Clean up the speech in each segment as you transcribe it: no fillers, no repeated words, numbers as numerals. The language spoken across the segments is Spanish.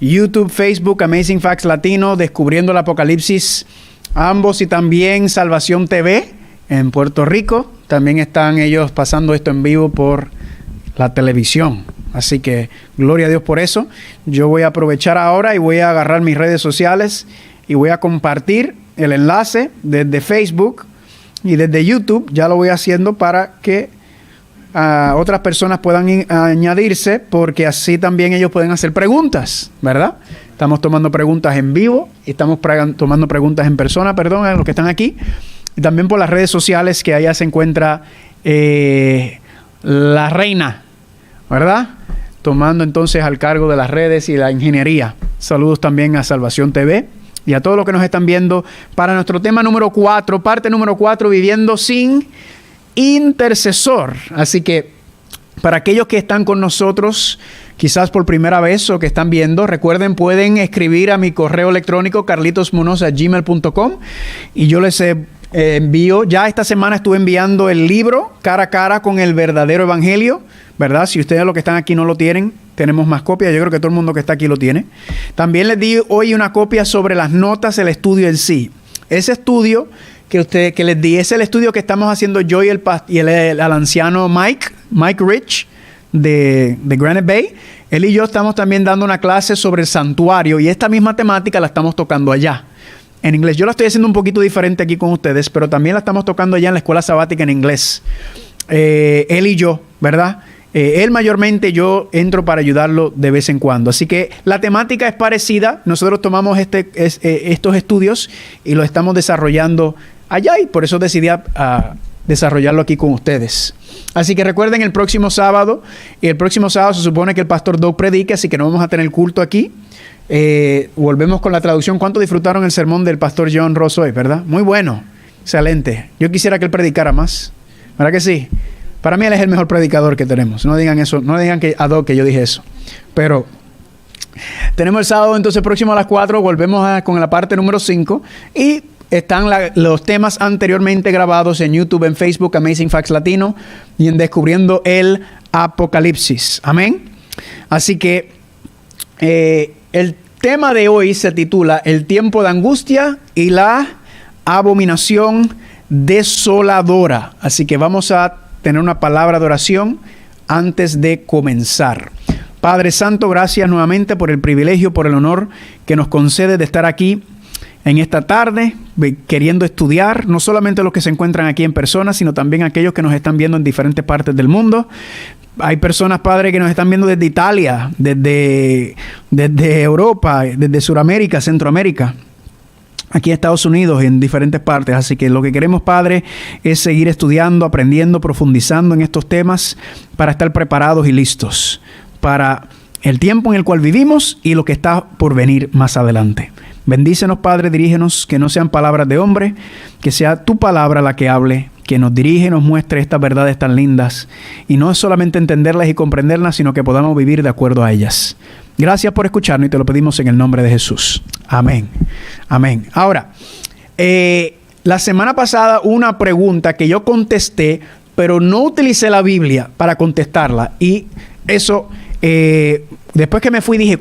YouTube, Facebook, Amazing Facts Latino, Descubriendo el Apocalipsis, ambos, y también Salvación TV en Puerto Rico. También están ellos pasando esto en vivo por la televisión. Así que gloria a Dios por eso. Yo voy a aprovechar ahora y voy a agarrar mis redes sociales y voy a compartir el enlace desde Facebook y desde YouTube. Ya lo voy haciendo para que otras personas puedan añadirse, porque así también ellos pueden hacer preguntas, ¿verdad? Estamos tomando preguntas en vivo y estamos tomando preguntas en persona, perdón, a los que están aquí. Y también por las redes sociales, que allá se encuentra la reina, ¿verdad? Tomando entonces al cargo de las redes y la ingeniería. Saludos también a Salvación TV y a todos los que nos están viendo para nuestro tema número 4, parte número 4, viviendo sin intercesor. Así que para aquellos que están con nosotros quizás por primera vez o que están viendo, recuerden, pueden escribir a mi correo electrónico carlitosmunoz@gmail.com y yo les envío. Ya esta semana estuve enviando el libro Cara a Cara con el Verdadero Evangelio, ¿verdad? Si ustedes los que están aquí no lo tienen, tenemos más copias. Yo creo que todo el mundo que está aquí lo tiene. También les di hoy una copia sobre las notas del estudio en sí. Ese estudio que les di, es el estudio que estamos haciendo yo y el anciano Mike Rich de Granite Bay. Él y yo estamos también dando una clase sobre el santuario, y esta misma temática la estamos tocando allá en inglés. Yo la estoy haciendo un poquito diferente aquí con ustedes, pero también la estamos tocando allá en la escuela sabática en inglés. Él y yo, ¿verdad? Él mayormente, yo entro para ayudarlo de vez en cuando. Así que la temática es parecida. Nosotros tomamos estos estudios y los estamos desarrollando allá, y por eso decidí desarrollarlo aquí con ustedes. Así que recuerden, el próximo sábado se supone que el pastor Doug predique, así que no vamos a tener culto aquí. Volvemos con la traducción. ¿Cuánto disfrutaron el sermón del pastor John Ross hoy, verdad? Muy bueno, excelente. Yo quisiera que él predicara más, ¿verdad que sí? Para mí él es el mejor predicador que tenemos. No digan eso, no digan que yo dije eso. Pero tenemos el sábado entonces próximo a las 4, volvemos con la parte número 5, y están los temas anteriormente grabados en YouTube, en Facebook, Amazing Facts Latino, y en Descubriendo el Apocalipsis. Amén. Así que el tema de hoy se titula El tiempo de angustia y la abominación desoladora. Así que vamos a tener una palabra de oración antes de comenzar. Padre Santo, gracias nuevamente por el privilegio, por el honor que nos concede de estar aquí en esta tarde, queriendo estudiar, no solamente los que se encuentran aquí en persona, sino también aquellos que nos están viendo en diferentes partes del mundo. Hay personas, Padre, que nos están viendo desde Italia, desde Europa, desde Sudamérica, Centroamérica, aquí en Estados Unidos, en diferentes partes. Así que lo que queremos, Padre, es seguir estudiando, aprendiendo, profundizando en estos temas para estar preparados y listos para el tiempo en el cual vivimos y lo que está por venir más adelante. Bendícenos, Padre, dirígenos, que no sean palabras de hombre, que sea tu palabra la que hable, que nos dirige, nos muestre estas verdades tan lindas, y no es solamente entenderlas y comprenderlas, sino que podamos vivir de acuerdo a ellas. Gracias por escucharnos y te lo pedimos en el nombre de Jesús. Amén. Amén. Ahora, la semana pasada una pregunta que yo contesté, pero no utilicé la Biblia para contestarla, y eso, después que me fui dije,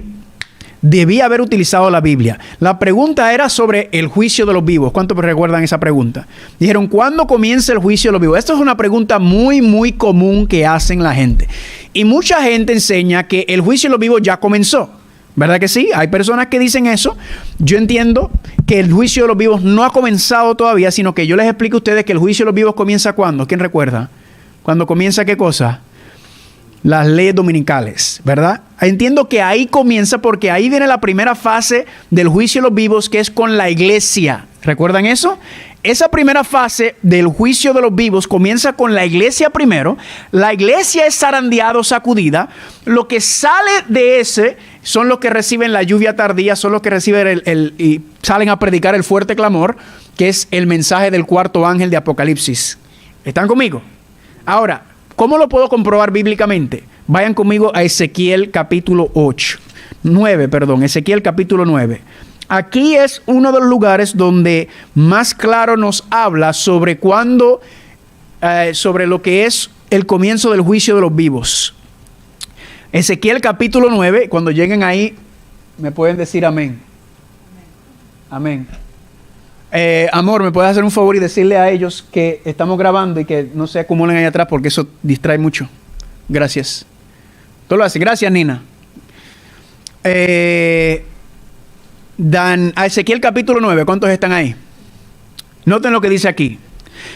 debí haber utilizado la Biblia. La pregunta era sobre el juicio de los vivos. ¿Cuántos recuerdan esa pregunta? Dijeron, ¿cuándo comienza el juicio de los vivos? Esto es una pregunta muy, muy común que hacen la gente. Y mucha gente enseña que el juicio de los vivos ya comenzó. ¿Verdad que sí? Hay personas que dicen eso. Yo entiendo que el juicio de los vivos no ha comenzado todavía, sino que yo les explico a ustedes que el juicio de los vivos comienza ¿cuándo? ¿Quién recuerda? ¿Cuándo comienza qué cosa? Las leyes dominicales, ¿verdad? Entiendo que ahí comienza, porque ahí viene la primera fase del juicio de los vivos, que es con la iglesia. ¿Recuerdan eso? Esa primera fase del juicio de los vivos comienza con la iglesia primero. La iglesia es zarandeada o sacudida. Lo que sale de ese son los que reciben la lluvia tardía, son los que reciben y salen a predicar el fuerte clamor, que es el mensaje del cuarto ángel de Apocalipsis. ¿Están conmigo? Ahora, ¿cómo lo puedo comprobar bíblicamente? Vayan conmigo a Ezequiel capítulo 9, Ezequiel capítulo 9. Aquí es uno de los lugares donde más claro nos habla sobre sobre lo que es el comienzo del juicio de los vivos. Ezequiel capítulo 9, cuando lleguen ahí, me pueden decir amén. Amén. Amor, ¿me puedes hacer un favor y decirle a ellos que estamos grabando y que no se acumulen ahí atrás porque eso distrae mucho? Gracias. Tú lo haces. Gracias, Nina. A Ezequiel capítulo 9, ¿cuántos están ahí? Noten lo que dice aquí.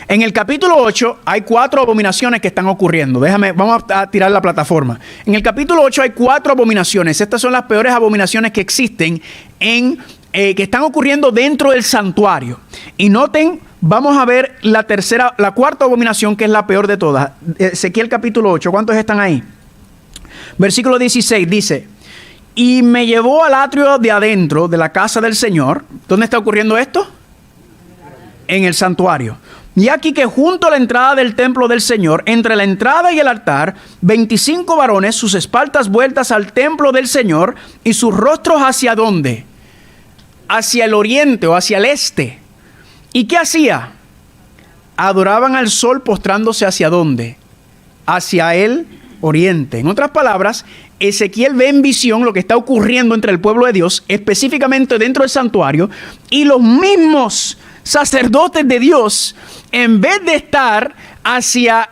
En el capítulo 8 hay 4 abominaciones que están ocurriendo. Vamos a tirar la plataforma. En el capítulo 8 hay 4 abominaciones. Estas son las peores abominaciones que existen que están ocurriendo dentro del santuario. Y noten, vamos a ver la cuarta abominación, que es la peor de todas. Ezequiel capítulo 8, ¿cuántos están ahí? Versículo 16 dice: y me llevó al atrio de adentro de la casa del Señor. ¿Dónde está ocurriendo esto? En el santuario. Y aquí que junto a la entrada del templo del Señor, entre la entrada y el altar, 25 varones, sus espaldas vueltas al templo del Señor y sus rostros ¿hacia dónde? Hacia el oriente o hacia el este. ¿Y qué hacía? Adoraban al sol postrándose ¿hacia dónde? Hacia el oriente. En otras palabras, Ezequiel ve en visión lo que está ocurriendo entre el pueblo de Dios, específicamente dentro del santuario, y los mismos sacerdotes de Dios, en vez de estar hacia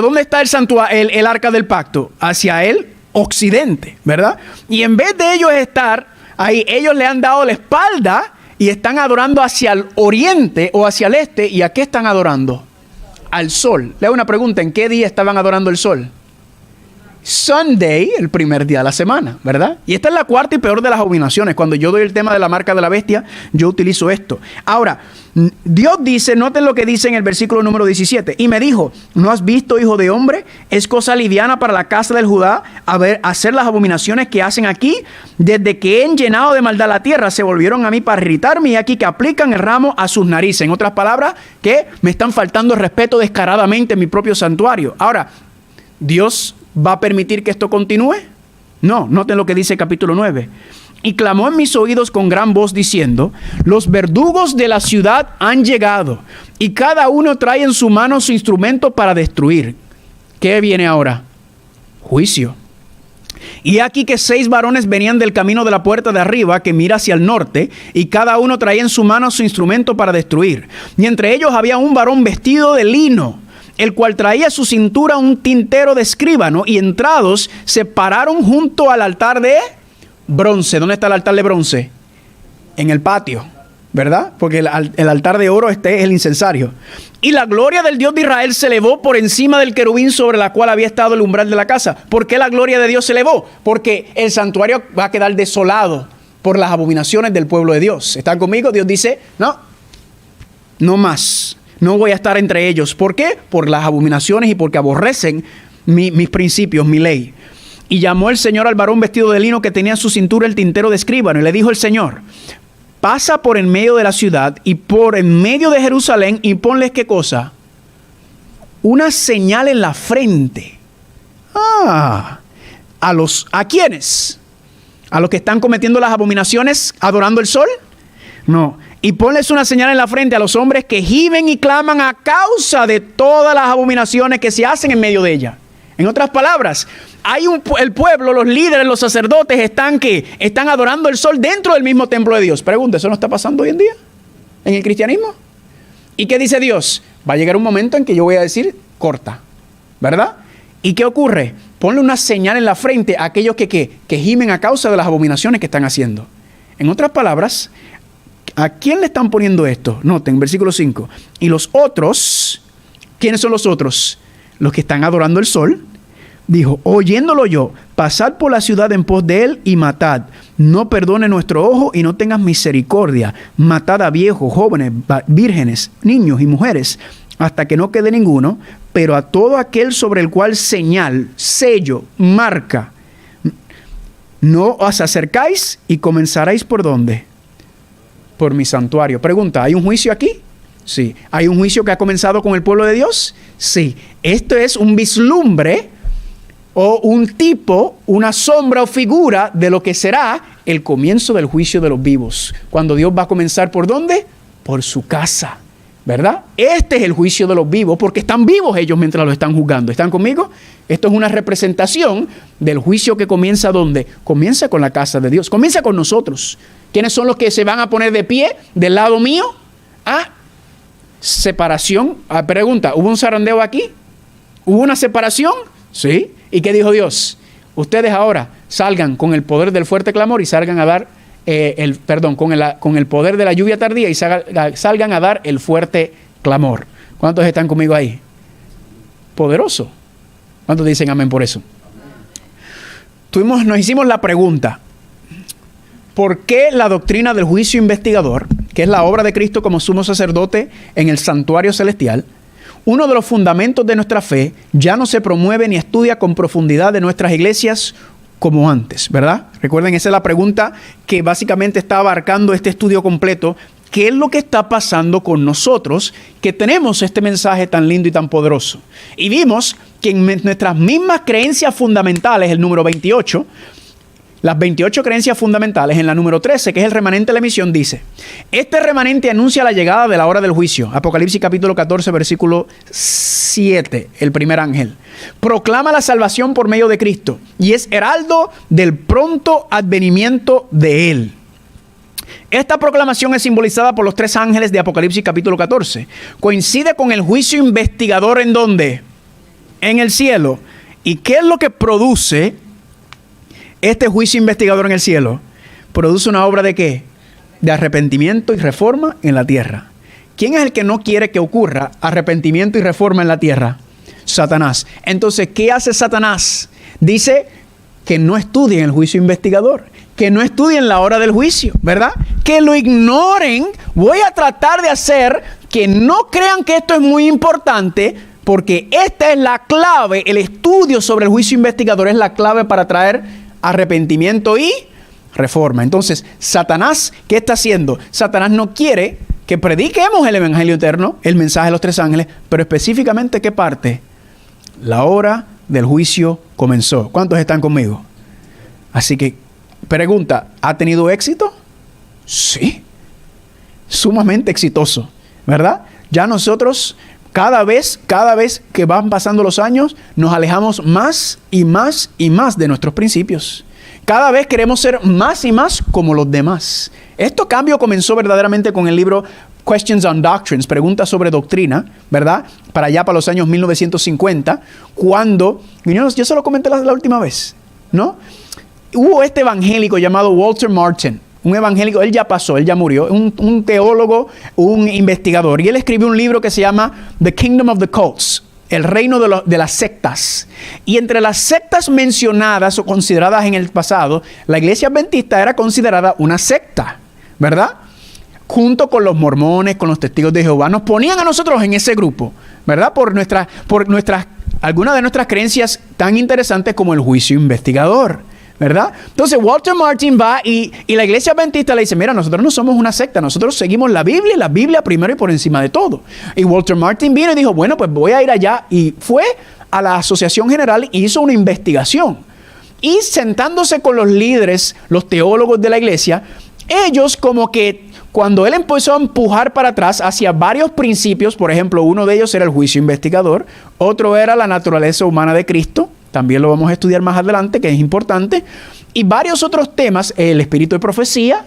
dónde está el santuario, el arca del pacto, hacia el occidente, ¿verdad? Y en vez de ellos estar ahí, ellos le han dado la espalda y están adorando hacia el oriente o hacia el este. ¿Y a qué están adorando? Al sol. Le hago una pregunta: ¿en qué día estaban adorando el sol? Sunday, el primer día de la semana, ¿verdad? Y esta es la cuarta y peor de las abominaciones. Cuando yo doy el tema de la marca de la bestia, yo utilizo esto. Ahora, Dios dice, noten lo que dice en el versículo número 17. Y me dijo: ¿no has visto, hijo de hombre? Es cosa liviana para la casa del Judá hacer las abominaciones que hacen aquí. Desde que he llenado de maldad la tierra, se volvieron a mí para irritarme, y aquí que aplican el ramo a sus narices. En otras palabras, que me están faltando el respeto descaradamente en mi propio santuario. Ahora, ¿Dios va a permitir que esto continúe? No, noten lo que dice el capítulo 9. Y clamó en mis oídos con gran voz diciendo: los verdugos de la ciudad han llegado, y cada uno trae en su mano su instrumento para destruir. ¿Qué viene ahora? Juicio. Y aquí que 6 varones venían del camino de la puerta de arriba, que mira hacia el norte, y cada uno traía en su mano su instrumento para destruir. Y entre ellos había un varón vestido de lino, el cual traía a su cintura un tintero de escribano, y entrados se pararon junto al altar de bronce. ¿Dónde está el altar de bronce? En el patio, ¿verdad? Porque el altar de oro es el incensario. Y la gloria del Dios de Israel se elevó por encima del querubín sobre la cual había estado el umbral de la casa. ¿Por qué la gloria de Dios se elevó? Porque el santuario va a quedar desolado por las abominaciones del pueblo de Dios. ¿Están conmigo? Dios dice: no más. No voy a estar entre ellos. ¿Por qué? Por las abominaciones y porque aborrecen mis principios, mi ley. Y llamó el Señor al varón vestido de lino que tenía en su cintura el tintero de escribano. Y le dijo el Señor: pasa por en medio de la ciudad y por en medio de Jerusalén, y ponles ¿qué cosa? Una señal en la frente. ¿A quiénes? ¿A los que están cometiendo las abominaciones adorando el sol? No. Y ponles una señal en la frente a los hombres que gimen y claman a causa de todas las abominaciones que se hacen en medio de ella. En otras palabras, el pueblo, los líderes, los sacerdotes están adorando el sol dentro del mismo templo de Dios. Pregunta, ¿eso no está pasando hoy en día en el cristianismo? ¿Y qué dice Dios? Va a llegar un momento en que yo voy a decir: corta, ¿verdad? ¿Y qué ocurre? Ponle una señal en la frente a aquellos que gimen a causa de las abominaciones que están haciendo. En otras palabras, ¿a quién le están poniendo esto? Noten, versículo 5. Y los otros, ¿quiénes son los otros? Los que están adorando el sol. Dijo: oyéndolo yo, pasad por la ciudad en pos de él y matad. No perdone nuestro ojo y no tengas misericordia. Matad a viejos, jóvenes, vírgenes, niños y mujeres, hasta que no quede ninguno. Pero a todo aquel sobre el cual señal, sello, marca, no os acercáis, y comenzaréis ¿por dónde? Por mi santuario. Pregunta: ¿hay un juicio aquí? Sí. ¿Hay un juicio que ha comenzado con el pueblo de Dios? Sí. Esto es un vislumbre o un tipo, una sombra o figura de lo que será el comienzo del juicio de los vivos. Cuando Dios va a comenzar ¿por dónde? Por su casa. ¿verdad? Este es el juicio de los vivos, porque están vivos ellos mientras los están juzgando. ¿Están conmigo? Esto es una representación del juicio que comienza ¿dónde? Comienza con la casa de Dios, comienza con nosotros. ¿Quiénes son los que se van a poner de pie del lado mío? Separación. Pregunta, ¿hubo un zarandeo aquí? ¿Hubo una separación? Sí. ¿Y qué dijo Dios? Ustedes ahora salgan con el poder del fuerte clamor y salgan a dar con el poder de la lluvia tardía y salgan a dar el fuerte clamor. ¿Cuántos están conmigo ahí? Poderoso. ¿Cuántos dicen amén por eso? Nos hicimos la pregunta: ¿por qué la doctrina del juicio investigador, que es la obra de Cristo como sumo sacerdote en el santuario celestial, uno de los fundamentos de nuestra fe, ya no se promueve ni estudia con profundidad de nuestras iglesias como antes, ¿verdad? Recuerden, esa es la pregunta que básicamente está abarcando este estudio completo. ¿Qué es lo que está pasando con nosotros que tenemos este mensaje tan lindo y tan poderoso? Y vimos que en nuestras mismas creencias fundamentales, el número 28, las 28 creencias fundamentales, en la número 13, que es el remanente de la emisión, dice: este remanente anuncia la llegada de la hora del juicio. Apocalipsis capítulo 14, versículo 7, el primer ángel. Proclama la salvación por medio de Cristo y es heraldo del pronto advenimiento de Él. Esta proclamación es simbolizada por los 3 ángeles de Apocalipsis capítulo 14. Coincide con el juicio investigador, ¿en dónde? En el cielo. ¿Y qué es lo que produce este juicio investigador en el cielo? Produce una obra ¿de qué? De arrepentimiento y reforma en la tierra. ¿Quién es el que no quiere que ocurra arrepentimiento y reforma en la tierra? Satanás. Entonces, ¿qué hace Satanás? Dice que no estudien el juicio investigador, que no estudien la hora del juicio, ¿verdad? Que lo ignoren. Voy a tratar de hacer que no crean que esto es muy importante, porque esta es la clave. El estudio sobre el juicio investigador es la clave para traer arrepentimiento y reforma. Entonces, Satanás, ¿qué está haciendo? Satanás no quiere que prediquemos el evangelio eterno, el mensaje de los 3 ángeles, pero específicamente, ¿qué parte? La hora del juicio comenzó. ¿Cuántos están conmigo? Así que, pregunta, ¿ha tenido éxito? Sí. Sumamente exitoso, ¿verdad? Ya nosotros, cada vez que van pasando los años, nos alejamos más y más y más de nuestros principios. Cada vez queremos ser más y más como los demás. Este cambio comenzó verdaderamente con el libro Questions on Doctrines, preguntas sobre doctrina, ¿verdad? Para allá, para los años 1950, cuando, yo se lo comenté la última vez, ¿no? Hubo este evangélico llamado Walter Martin, un evangélico, él ya pasó, él ya murió, un teólogo, un investigador, y él escribió un libro que se llama The Kingdom of the Cults, el reino de las sectas. Y entre las sectas mencionadas o consideradas en el pasado, la iglesia adventista era considerada una secta, ¿verdad? Junto con los mormones, con los testigos de Jehová, nos ponían a nosotros en ese grupo, ¿verdad? Por algunas de nuestras creencias tan interesantes como el juicio investigador, ¿verdad? Entonces Walter Martin va y la iglesia adventista le dice: mira, nosotros no somos una secta, nosotros seguimos la Biblia primero y por encima de todo. Y Walter Martin vino y dijo: bueno, pues voy a ir allá, y fue a la Asociación General y hizo una investigación. Y sentándose con los líderes, los teólogos de la iglesia, ellos como que cuando él empezó a empujar para atrás hacia varios principios, por ejemplo, uno de ellos era el juicio investigador, otro era la naturaleza humana de Cristo, también lo vamos a estudiar más adelante, que es importante, y varios otros temas, el espíritu de profecía.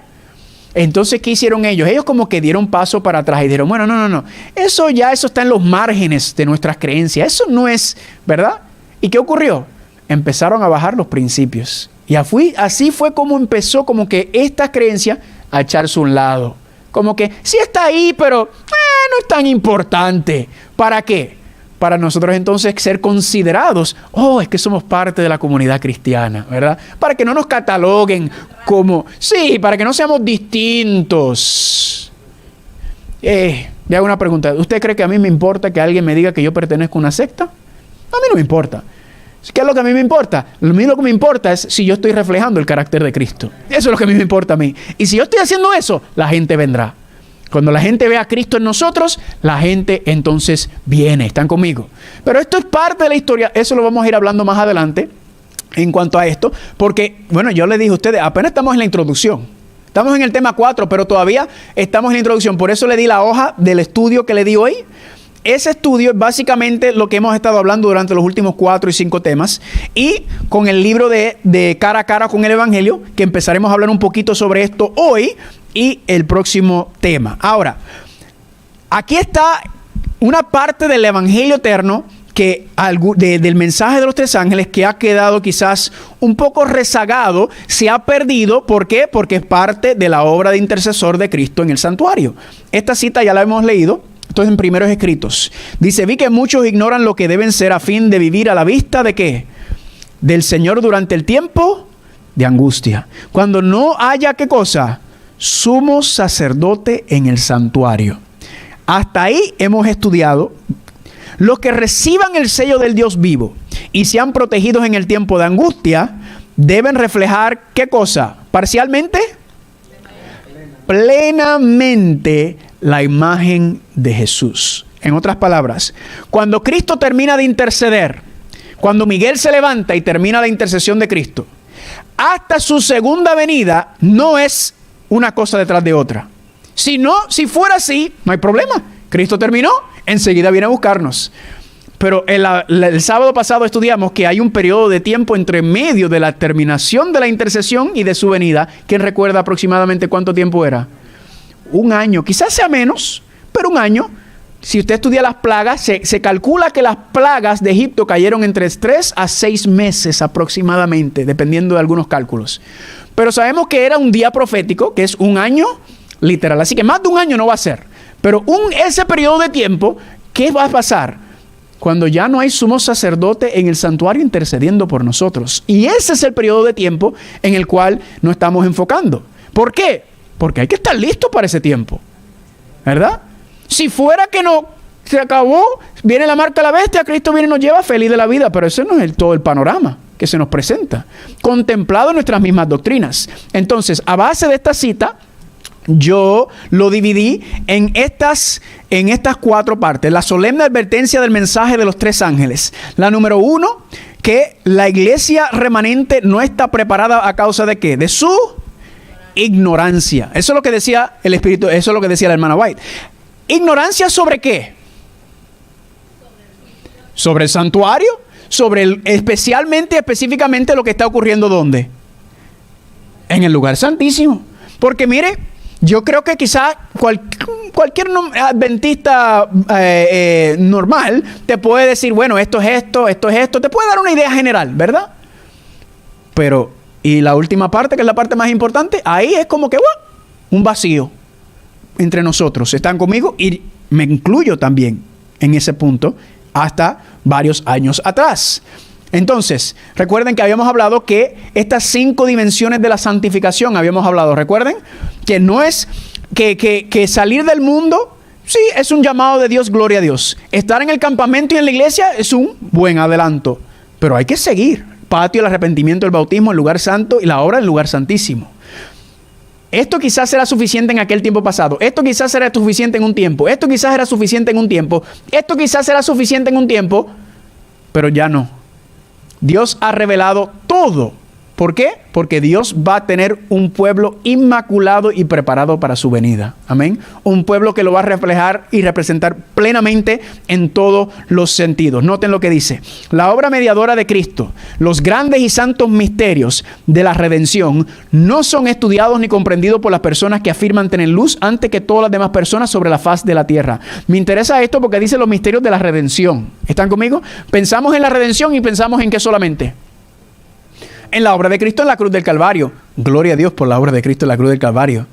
Entonces, ¿qué hicieron ellos? Ellos como que dieron paso para atrás y dijeron: bueno, no, eso está en los márgenes de nuestras creencias, eso no es, ¿verdad? ¿Y qué ocurrió? Empezaron a bajar los principios. Y así fue como empezó como que esta creencia a echarse a un lado. Como que sí está ahí, pero no es tan importante. ¿Para qué? Para nosotros entonces ser considerados, es que somos parte de la comunidad cristiana, ¿verdad? Para que no nos cataloguen como, para que no seamos distintos. Le hago una pregunta: ¿usted cree que a mí me importa que alguien me diga que yo pertenezco a una secta? A mí no me importa. ¿Qué es lo que a mí me importa? Lo que me importa es si yo estoy reflejando el carácter de Cristo. Eso es lo que a mí me importa a mí. Y si yo estoy haciendo eso, la gente vendrá. Cuando la gente ve a Cristo en nosotros, la gente entonces viene. ¿Están conmigo? Pero esto es parte de la historia. Eso lo vamos a ir hablando más adelante en cuanto a esto. Porque, bueno, yo les dije a ustedes, apenas estamos en la introducción. Estamos en el tema 4, pero todavía estamos en la introducción. Por eso le di la hoja del estudio que le di hoy. Ese estudio es básicamente lo que hemos estado hablando durante los últimos 4 y 5 temas. Y con el libro de Cara a Cara con el Evangelio, que empezaremos a hablar un poquito sobre esto hoy y el próximo tema. Ahora, aquí está una parte del Evangelio eterno del mensaje de los 3 ángeles que ha quedado quizás un poco rezagado, se ha perdido. ¿Por qué? Porque es parte de la obra de intercesor de Cristo en el santuario. Esta cita ya la hemos leído. Esto es en Primeros Escritos. Dice: vi que muchos ignoran lo que deben ser a fin de vivir a la vista de ¿qué? Del Señor durante el tiempo de angustia. Cuando no haya ¿qué cosa? Sumo sacerdote en el santuario. Hasta ahí hemos estudiado. Los que reciban el sello del Dios vivo y sean protegidos en el tiempo de angustia, deben reflejar ¿qué cosa? ¿Parcialmente? Plenamente la imagen de Jesús. En otras palabras, cuando Cristo termina de interceder, cuando Miguel se levanta y termina la intercesión de Cristo, hasta su segunda venida no es una cosa detrás de otra. Si fuera así, no hay problema. Cristo terminó, enseguida viene a buscarnos. Pero el sábado pasado estudiamos que hay un periodo de tiempo entre medio de la terminación de la intercesión y de su venida. ¿Quién recuerda aproximadamente cuánto tiempo era? 1 año, quizás sea menos, pero 1 año. Si usted estudia las plagas, se calcula que las plagas de Egipto cayeron entre 3 a 6 meses aproximadamente, dependiendo de algunos cálculos. Pero sabemos que era un día profético, que es 1 año literal. Así que más de 1 año no va a ser. Pero ese periodo de tiempo, ¿qué va a pasar? Cuando ya no hay sumo sacerdote en el santuario intercediendo por nosotros. Y ese es el periodo de tiempo en el cual nos estamos enfocando. ¿Por qué? Porque hay que estar listo para ese tiempo, ¿verdad? Si fuera que no se acabó, viene la marca de la bestia, Cristo viene y nos lleva feliz de la vida, pero ese no es todo el panorama que se nos presenta, contemplado en nuestras mismas doctrinas. Entonces, a base de esta cita, yo lo dividí en estas 4 partes. La solemne advertencia del mensaje de los 3 ángeles. La número 1, que la iglesia remanente no está preparada a causa de ¿qué? De su ignorancia. Eso es lo que decía el Espíritu, eso es lo que decía la hermana White. ¿Ignorancia sobre qué? Sobre el santuario, específicamente lo que está ocurriendo ¿dónde? En el lugar santísimo. Porque mire, yo creo que quizás cualquier adventista normal te puede decir, bueno, esto es esto, te puede dar una idea general, ¿verdad? Pero, y la última parte, que es la parte más importante, ahí es como que un vacío entre nosotros. ¿Están conmigo? Y me incluyo también en ese punto hasta varios años atrás. Entonces, recuerden que habíamos hablado que estas 5 dimensiones de la santificación, recuerden que no es que salir del mundo, sí, es un llamado de Dios, gloria a Dios. Estar en el campamento y en la iglesia es un buen adelanto, pero hay que seguir. Patio, el arrepentimiento, el bautismo, el lugar santo y la obra del lugar santísimo. Esto quizás era suficiente en aquel tiempo pasado. Esto quizás era suficiente en un tiempo. Esto quizás era suficiente en un tiempo. Esto quizás era suficiente en un tiempo, pero ya no. Dios ha revelado todo. ¿Por qué? Porque Dios va a tener un pueblo inmaculado y preparado para su venida. Amén. Un pueblo que lo va a reflejar y representar plenamente en todos los sentidos. Noten lo que dice. La obra mediadora de Cristo, los grandes y santos misterios de la redención, no son estudiados ni comprendidos por las personas que afirman tener luz antes que todas las demás personas sobre la faz de la tierra. Me interesa esto porque dice los misterios de la redención. ¿Están conmigo? Pensamos en la redención y pensamos en qué solamente. En la obra de Cristo en la cruz del Calvario. Gloria a Dios por la obra de Cristo en la cruz del Calvario.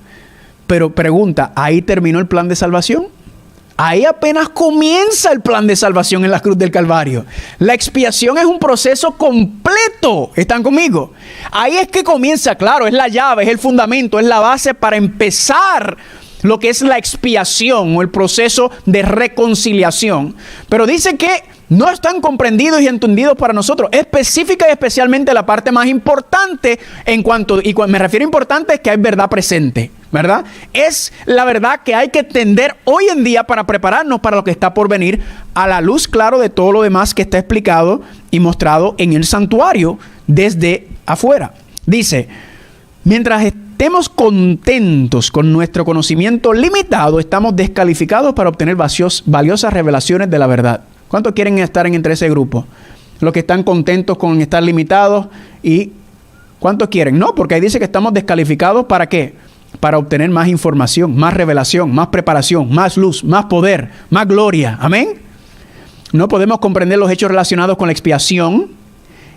Pero pregunta, ¿ahí terminó el plan de salvación? Ahí apenas comienza el plan de salvación en la cruz del Calvario. La expiación es un proceso completo. ¿Están conmigo? Ahí es que comienza, claro, es la llave, es el fundamento, es la base para empezar lo que es la expiación o el proceso de reconciliación. Pero dice que no están comprendidos y entendidos para nosotros. Específica y especialmente la parte más importante y cuando me refiero a importante es que hay verdad presente, ¿verdad? Es la verdad que hay que entender hoy en día para prepararnos para lo que está por venir a la luz, claro, de todo lo demás que está explicado y mostrado en el santuario desde afuera. Dice, mientras estemos contentos con nuestro conocimiento limitado, estamos descalificados para obtener valiosas revelaciones de la verdad. ¿Cuántos quieren estar entre ese grupo? Los que están contentos con estar limitados. ¿Y cuántos quieren? No, porque ahí dice que estamos descalificados ¿para qué? Para obtener más información, más revelación, más preparación, más luz, más poder, más gloria. Amén. No podemos comprender los hechos relacionados con la expiación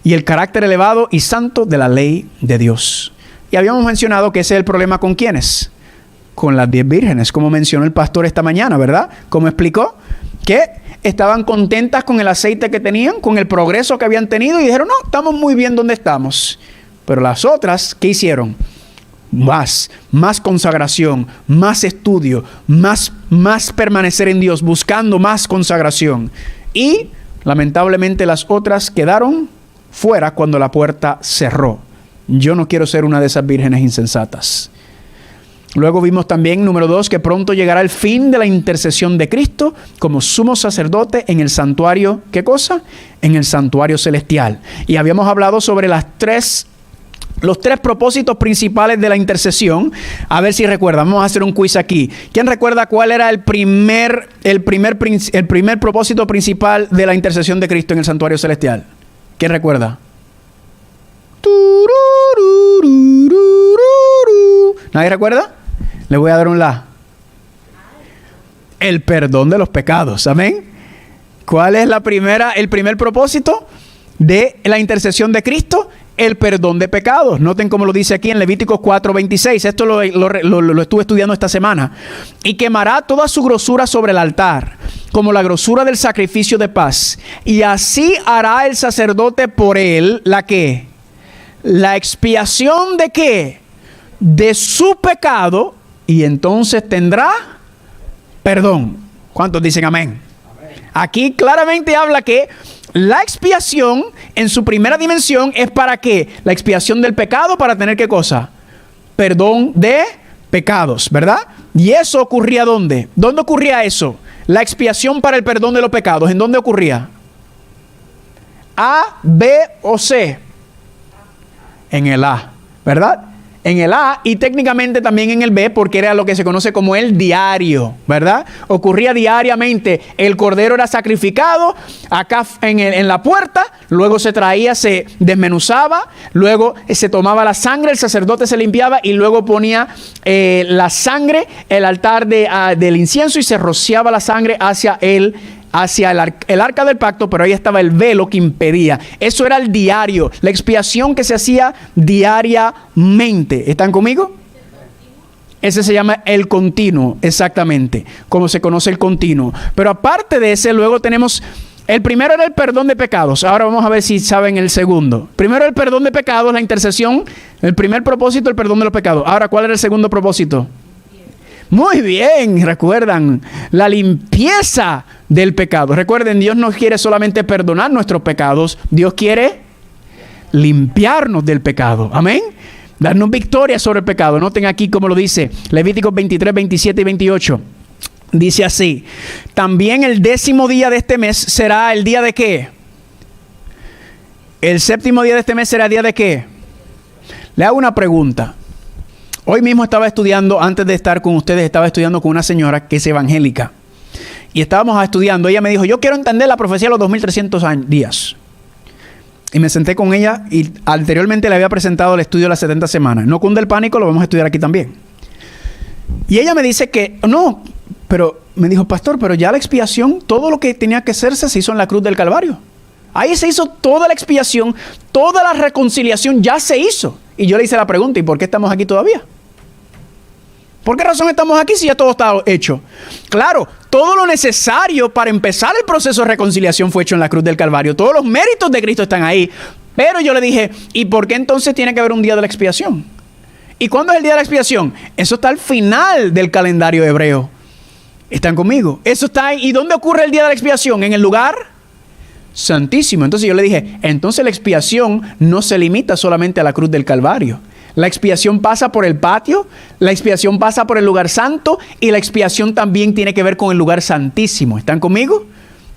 y el carácter elevado y santo de la ley de Dios. Y habíamos mencionado que ese es el problema con ¿quiénes? Con las 10 vírgenes, como mencionó el pastor esta mañana, ¿verdad? Como explicó, que estaban contentas con el aceite que tenían, con el progreso que habían tenido y dijeron, no, estamos muy bien donde estamos. Pero las otras, ¿qué hicieron? Más consagración, más estudio, más permanecer en Dios, buscando más consagración. Y lamentablemente las otras quedaron fuera cuando la puerta cerró. Yo no quiero ser una de esas vírgenes insensatas. Luego vimos también, número 2, que pronto llegará el fin de la intercesión de Cristo como sumo sacerdote en el santuario, ¿qué cosa? En el santuario celestial. Y habíamos hablado sobre los tres propósitos principales de la intercesión. A ver si recuerdan. Vamos a hacer un quiz aquí. ¿Quién recuerda cuál era el primer propósito principal de la intercesión de Cristo en el santuario celestial? ¿Quién recuerda? ¿Nadie recuerda? Le voy a dar un la. El perdón de los pecados. Amén. ¿Cuál es el primer propósito de la intercesión de Cristo? El perdón de pecados. Noten cómo lo dice aquí en Levíticos 4:26. Esto lo estuve estudiando esta semana. Y quemará toda su grosura sobre el altar, como la grosura del sacrificio de paz. Y así hará el sacerdote por él, ¿la qué? La expiación de qué? De su pecado, y entonces tendrá perdón. ¿Cuántos dicen amén? Aquí claramente habla que la expiación en su primera dimensión es para qué? La expiación del pecado, para tener ¿qué cosa? Perdón de pecados, ¿verdad? Y eso ocurría ¿dónde? ¿Dónde ocurría eso? La expiación para el perdón de los pecados. ¿En dónde ocurría? A, B o C. En el A, ¿verdad? En el A y técnicamente también en el B, porque era lo que se conoce como el diario, ¿verdad? Ocurría diariamente. El cordero era sacrificado acá en la puerta, luego se traía, se desmenuzaba, luego se tomaba la sangre, el sacerdote se limpiaba y luego ponía la sangre, el altar del incienso, y se rociaba la sangre hacia el arca del pacto, pero ahí estaba el velo que impedía. Eso era el diario, la expiación que se hacía diariamente. ¿Están conmigo? Ese se llama el continuo, exactamente, como se conoce el continuo. Pero aparte de ese, luego tenemos, el primero era el perdón de pecados. Ahora vamos a ver si saben el segundo. Primero el perdón de pecados, la intercesión. El primer propósito, el perdón de los pecados. Ahora, ¿cuál era el segundo propósito? Muy bien, recuerdan, la limpieza del pecado. Recuerden, Dios no quiere solamente perdonar nuestros pecados, Dios quiere limpiarnos del pecado. Amén. Darnos victoria sobre el pecado. Noten aquí cómo lo dice Levíticos 23, 27 y 28. Dice así: también el 10º día de este mes será el día de ¿qué? El 7º día de este mes será el día de ¿qué? Le hago una pregunta. Hoy mismo estaba estudiando, antes de estar con ustedes, estaba estudiando con una señora que es evangélica. Y estábamos estudiando. Ella me dijo, yo quiero entender la profecía de los 2300 días. Y me senté con ella y anteriormente le había presentado el estudio de las 70 semanas. No cunde el pánico, lo vamos a estudiar aquí también. Y ella me dice que, no, pero me dijo, pastor, pero ya la expiación, todo lo que tenía que hacerse se hizo en la cruz del Calvario. Ahí se hizo toda la expiación, toda la reconciliación ya se hizo. Y yo le hice la pregunta, ¿y por qué estamos aquí todavía? ¿Por qué razón estamos aquí si ya todo está hecho? Claro, todo lo necesario para empezar el proceso de reconciliación fue hecho en la cruz del Calvario. Todos los méritos de Cristo están ahí. Pero yo le dije, ¿y por qué entonces tiene que haber un día de la expiación? ¿Y cuándo es el día de la expiación? Eso está al final del calendario hebreo. ¿Están conmigo? Eso está ahí. ¿Y dónde ocurre el día de la expiación? En el lugar santísimo. Entonces yo le dije, entonces la expiación no se limita solamente a la cruz del Calvario. La expiación pasa por el patio, la expiación pasa por el lugar santo y la expiación también tiene que ver con el lugar santísimo. ¿Están conmigo?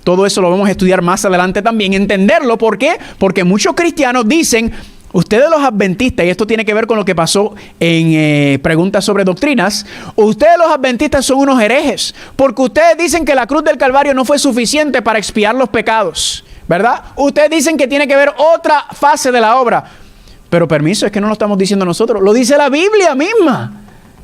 Todo eso lo vamos a estudiar más adelante también, entenderlo. ¿Por qué? Porque muchos cristianos dicen, Ustedes los adventistas, y esto tiene que ver con lo que pasó en preguntas sobre doctrinas, ustedes los adventistas son unos herejes, porque ustedes dicen que la cruz del Calvario no fue suficiente para expiar los pecados, ¿verdad? Ustedes dicen que tiene que haber otra fase de la obra, pero permiso, es que no lo estamos diciendo nosotros, lo dice la Biblia misma.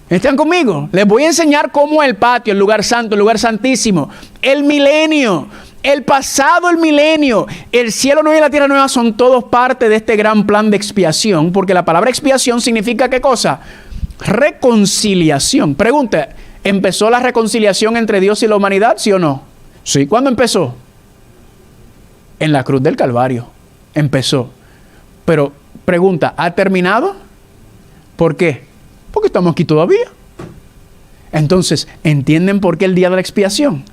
¿Están conmigo? Les voy a enseñar cómo el patio, el lugar santo, el lugar santísimo, el milenio, el pasado, el milenio, el cielo nuevo y la tierra nueva son todos parte de este gran plan de expiación, porque la palabra expiación significa ¿qué cosa? Reconciliación. Pregunta, ¿empezó la reconciliación entre Dios y la humanidad, sí o no? Sí. ¿Cuándo empezó? En la cruz del Calvario. Empezó. Pero, pregunta, ¿ha terminado? ¿Por qué? Porque estamos aquí todavía. Entonces, ¿entienden por qué el día de la expiación?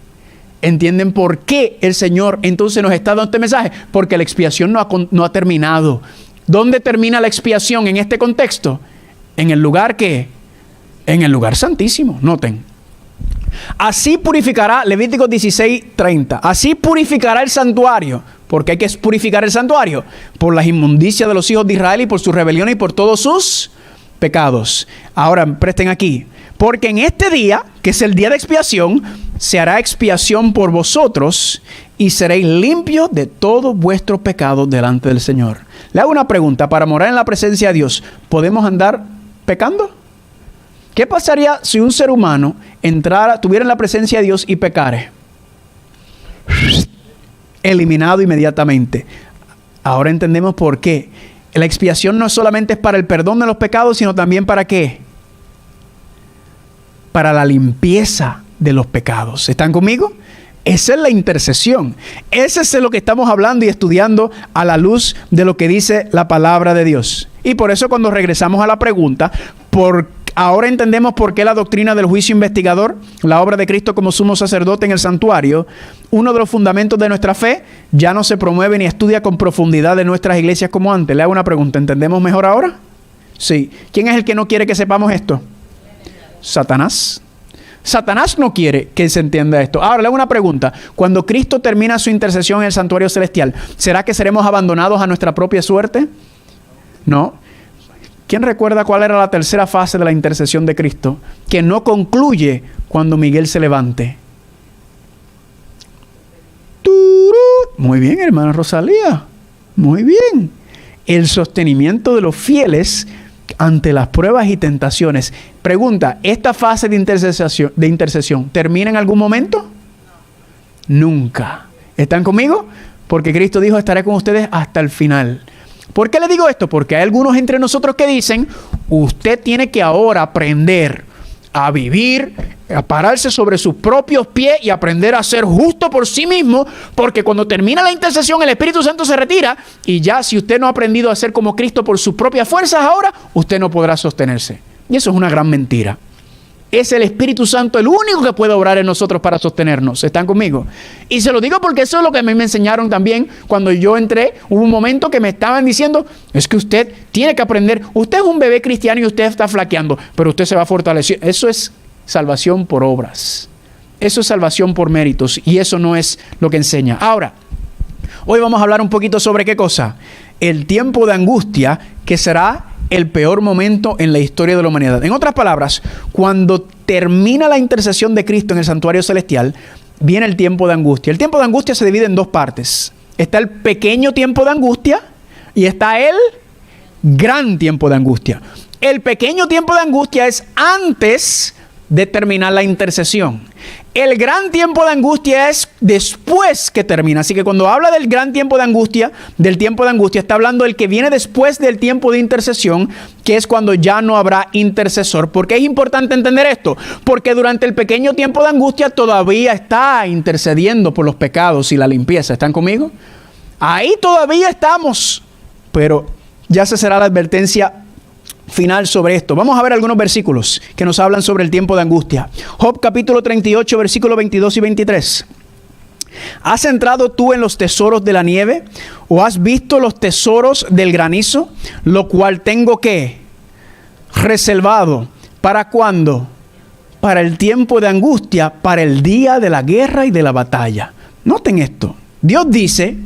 ¿Entienden por qué el Señor entonces nos está dando este mensaje? Porque la expiación no ha terminado. ¿Dónde termina la expiación en este contexto? En el lugar ¿qué? En el lugar santísimo. Noten. Así purificará, Levítico 16:30. Así purificará el santuario. ¿Por qué hay que purificar el santuario? Por las inmundicias de los hijos de Israel y por sus rebeliones y por todos sus pecados. Ahora presten aquí. Porque en este día, que es el día de expiación, se hará expiación por vosotros y seréis limpios de todos vuestros pecados delante del Señor. Le hago una pregunta. Para morar en la presencia de Dios, ¿podemos andar pecando? ¿Qué pasaría si un ser humano tuviera en la presencia de Dios y pecare? Eliminado inmediatamente. Ahora entendemos por qué. La expiación no solamente es para el perdón de los pecados, sino también ¿para qué? Para la limpieza de los pecados. ¿Están conmigo? Esa es la intercesión. Ese es lo que estamos hablando y estudiando a la luz de lo que dice la palabra de Dios. Y por eso cuando regresamos a la pregunta, ahora entendemos por qué la doctrina del juicio investigador, la obra de Cristo como sumo sacerdote en el santuario, uno de los fundamentos de nuestra fe, ya no se promueve ni estudia con profundidad en nuestras iglesias como antes. Le hago una pregunta, ¿entendemos mejor ahora? Sí. ¿Quién es el que no quiere que sepamos esto? Satanás. Satanás no quiere que se entienda esto. Ahora le hago una pregunta. Cuando Cristo termina su intercesión en el santuario celestial, ¿será que seremos abandonados a nuestra propia suerte? No. ¿Quién recuerda cuál era la tercera fase de la intercesión de Cristo? Que no concluye cuando Miguel se levante. Muy bien, hermana Rosalía. Muy bien. El sostenimiento de los fieles ante las pruebas y tentaciones. Pregunta, ¿esta fase de intercesión termina en algún momento? Nunca. ¿Están conmigo? Porque Cristo dijo, estaré con ustedes hasta el final. ¿Por qué le digo esto? Porque hay algunos entre nosotros que dicen, usted tiene que ahora aprender a vivir, a pararse sobre sus propios pies y aprender a ser justo por sí mismo, porque cuando termina la intercesión el Espíritu Santo se retira y ya si usted no ha aprendido a ser como Cristo por sus propias fuerzas ahora, usted no podrá sostenerse. Y eso es una gran mentira. Es el Espíritu Santo el único que puede obrar en nosotros para sostenernos. ¿Están conmigo? Y se lo digo porque eso es lo que a mí me enseñaron también cuando yo entré. Hubo un momento que me estaban diciendo, es que usted tiene que aprender. Usted es un bebé cristiano y usted está flaqueando, pero usted se va a fortalecer. Eso es salvación por obras. Eso es salvación por méritos y eso no es lo que enseña. Ahora, hoy vamos a hablar un poquito sobre ¿qué cosa? El tiempo de angustia que será el peor momento en la historia de la humanidad. En otras palabras, cuando termina la intercesión de Cristo en el santuario celestial, viene el tiempo de angustia. El tiempo de angustia se divide en dos partes. Está el pequeño tiempo de angustia y está el gran tiempo de angustia. El pequeño tiempo de angustia es antes de terminar la intercesión. El gran tiempo de angustia es después que termina. Así que cuando habla del gran tiempo de angustia, está hablando del que viene después del tiempo de intercesión, que es cuando ya no habrá intercesor. ¿Por qué es importante entender esto? Porque durante el pequeño tiempo de angustia todavía está intercediendo por los pecados y la limpieza. ¿Están conmigo? Ahí todavía estamos. Pero ya se será la advertencia final sobre esto. Vamos a ver algunos versículos que nos hablan sobre el tiempo de angustia. Job capítulo 38, versículos 22 y 23. ¿Has entrado tú en los tesoros de la nieve? ¿O has visto los tesoros del granizo? Lo cual tengo que reservado. ¿Para cuándo? Para el tiempo de angustia, para el día de la guerra y de la batalla. Noten esto. Dios dice,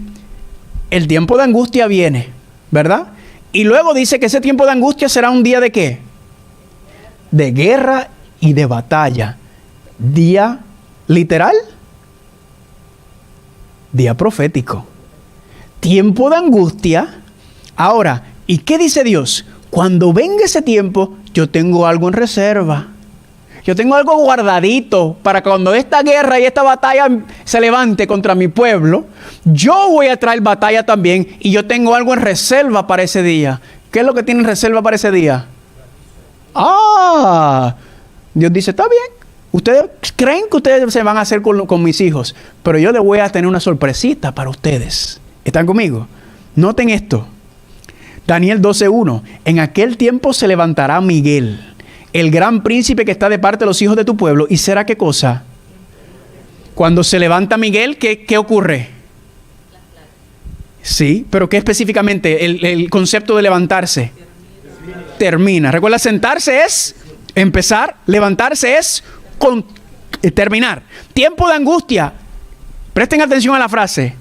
el tiempo de angustia viene, ¿verdad? Y luego dice que ese tiempo de angustia será un día de ¿qué? De guerra y de batalla. Día literal, día profético. Tiempo de angustia. Ahora, ¿y qué dice Dios? Cuando venga ese tiempo, yo tengo algo en reserva. Yo tengo algo guardadito para cuando esta guerra y esta batalla se levante contra mi pueblo, yo voy a traer batalla también y yo tengo algo en reserva para ese día. ¿Qué es lo que tiene en reserva para ese día? Dios dice, está bien. Ustedes creen que ustedes se van a hacer con mis hijos, pero yo les voy a tener una sorpresita para ustedes. ¿Están conmigo? Noten esto. Daniel 12:1. En aquel tiempo se levantará Miguel, el gran príncipe que está de parte de los hijos de tu pueblo. ¿Y será qué cosa? Cuando se levanta Miguel, ¿qué ocurre? Sí, pero ¿qué específicamente? El concepto de levantarse. Termina. Recuerda, sentarse es empezar, levantarse es terminar. Tiempo de angustia. Presten atención a la frase.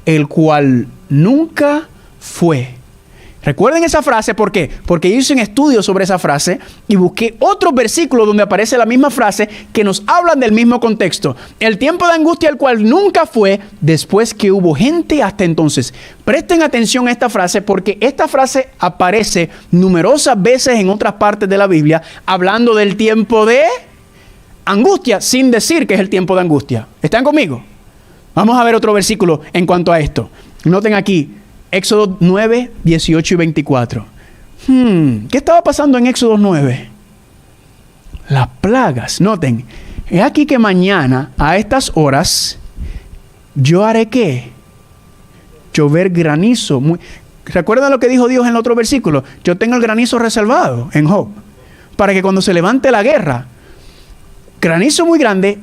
El cual nunca fue. Recuerden esa frase, ¿por qué? Porque yo hice un estudio sobre esa frase y busqué otros versículos donde aparece la misma frase que nos hablan del mismo contexto. El tiempo de angustia, el cual nunca fue, después que hubo gente hasta entonces. Presten atención a esta frase porque esta frase aparece numerosas veces en otras partes de la Biblia hablando del tiempo de angustia sin decir que es el tiempo de angustia. ¿Están conmigo? Vamos a ver otro versículo en cuanto a esto. Noten aquí. Éxodo 9, 18 y 24. ¿Qué estaba pasando en Éxodo 9? Las plagas. Noten, es aquí que mañana, a estas horas, yo haré ¿qué? Llover granizo. ¿Recuerdan lo que dijo Dios en el otro versículo? Yo tengo el granizo reservado en Job, para que cuando se levante la guerra, granizo muy grande,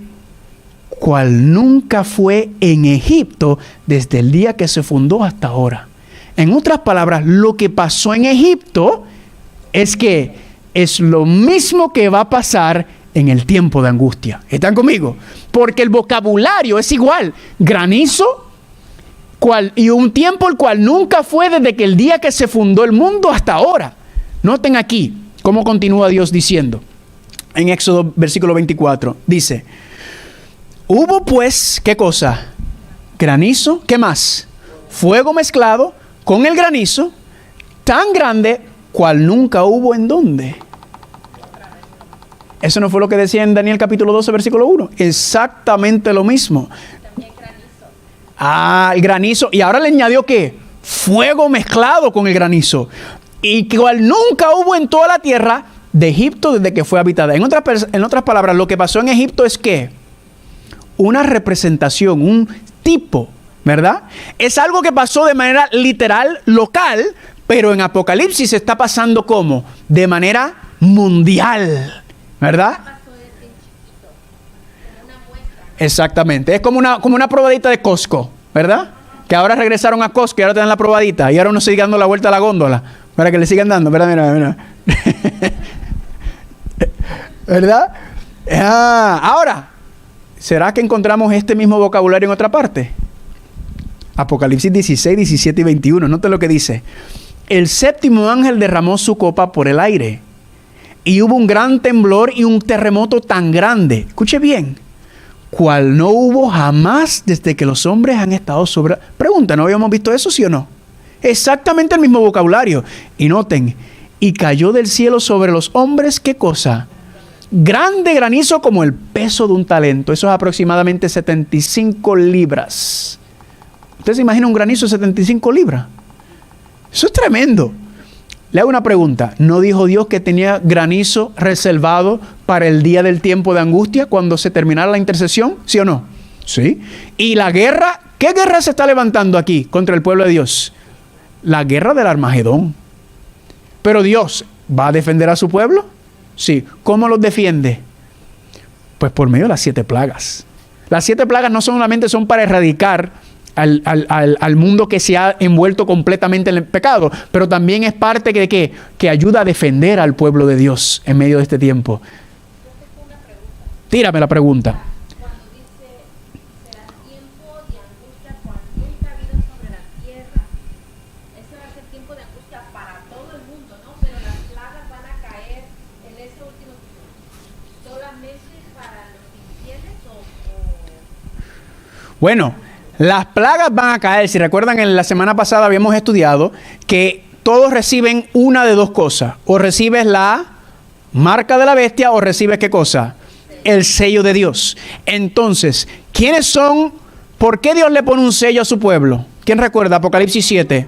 cual nunca fue en Egipto desde el día que se fundó hasta ahora. En otras palabras, lo que pasó en Egipto es que es lo mismo que va a pasar en el tiempo de angustia. ¿Están conmigo? Porque el vocabulario es igual. Granizo, y un tiempo el cual nunca fue desde que el día que se fundó el mundo hasta ahora. Noten aquí cómo continúa Dios diciendo. En Éxodo versículo 24 dice, hubo pues, ¿qué cosa? Granizo, ¿qué más? Fuego mezclado con el granizo, tan grande, cual nunca hubo en dónde. ¿Eso no fue lo que decía en Daniel capítulo 12, versículo 1? Exactamente lo mismo. También granizo. El granizo. Y ahora le añadió ¿qué? Fuego mezclado con el granizo. Y cual nunca hubo en toda la tierra de Egipto desde que fue habitada. En otras palabras, lo que pasó en Egipto es que una representación, un tipo, ¿verdad? Es algo que pasó de manera literal, local, pero en Apocalipsis está pasando ¿cómo? De manera mundial, ¿verdad? Exactamente, es como una probadita de Costco, ¿verdad? Que ahora regresaron a Costco y ahora te dan la probadita y ahora uno sigue dando la vuelta a la góndola para que le sigan dando, ¿verdad? Mira. ¿Verdad? Ahora, ¿será que encontramos este mismo vocabulario en otra parte? Apocalipsis 16, 17 y 21. Note lo que dice. El séptimo ángel derramó su copa por el aire. Y hubo un gran temblor y un terremoto tan grande. Escuche bien. Cual no hubo jamás desde que los hombres han estado sobre... Pregunta, ¿no habíamos visto eso, sí o no? Exactamente el mismo vocabulario. Y noten. Y cayó del cielo sobre los hombres, ¿qué cosa? Grande granizo como el peso de un talento. Eso es aproximadamente 75 libras. ¿Usted se imagina un granizo de 75 libras? Eso es tremendo. Le hago una pregunta. ¿No dijo Dios que tenía granizo reservado para el día del tiempo de angustia cuando se terminara la intercesión? ¿Sí o no? Sí. ¿Y la guerra? ¿Qué guerra se está levantando aquí contra el pueblo de Dios? La guerra del Armagedón. ¿Pero Dios va a defender a su pueblo? Sí. ¿Cómo los defiende? Pues por medio de las 7 plagas. Las 7 plagas no solamente son para erradicar al mundo que se ha envuelto completamente en el pecado, pero también es parte de que ayuda a defender al pueblo de Dios en medio de este tiempo. Tírame la pregunta. Cuando dice, será tiempo de angustia cual nunca ha habido sobre la tierra, ¿ese va a ser tiempo de angustia para Bueno, las plagas van a caer. Si recuerdan, en la semana pasada habíamos estudiado que todos reciben una de dos cosas. O recibes la marca de la bestia o recibes ¿qué cosa? El sello de Dios. Entonces, ¿quiénes son? ¿Por qué Dios le pone un sello a su pueblo? ¿Quién recuerda? Apocalipsis 7.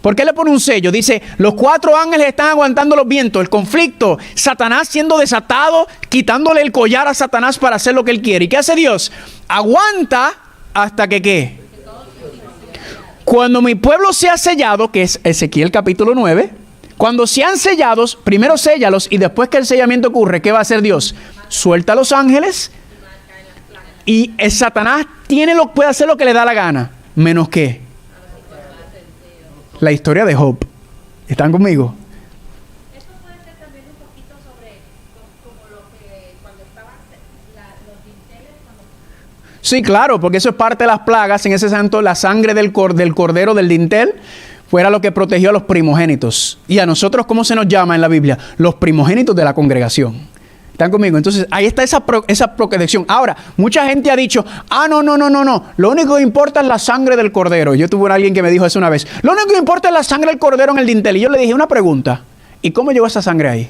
¿Por qué le pone un sello? Dice, los 4 ángeles están aguantando los vientos, el conflicto, Satanás siendo desatado, quitándole el collar a Satanás para hacer lo que él quiere. ¿Y qué hace Dios? Aguanta hasta que ¿qué? Cuando mi pueblo sea sellado, que es Ezequiel capítulo 9, cuando sean sellados, primero séllalos y después que el sellamiento ocurre, ¿qué va a hacer Dios? Suelta a los ángeles y el Satanás puede hacer lo que le da la gana, menos que la historia de Job. ¿Están conmigo? Esto puede ser también un poquito sobre como lo que cuando estaban los dinteles. Sí, claro, porque eso es parte de las plagas. En ese santo, la sangre del cordero del dintel fuera lo que protegió a los primogénitos. Y a nosotros, ¿cómo se nos llama en la Biblia? Los primogénitos de la congregación. ¿Están conmigo? Entonces, ahí está esa protección. Ahora, mucha gente ha dicho, no. Lo único que importa es la sangre del cordero. Yo tuve a alguien que me dijo eso una vez. Lo único que importa es la sangre del cordero en el dintel. Y yo le dije una pregunta. ¿Y cómo llegó esa sangre ahí?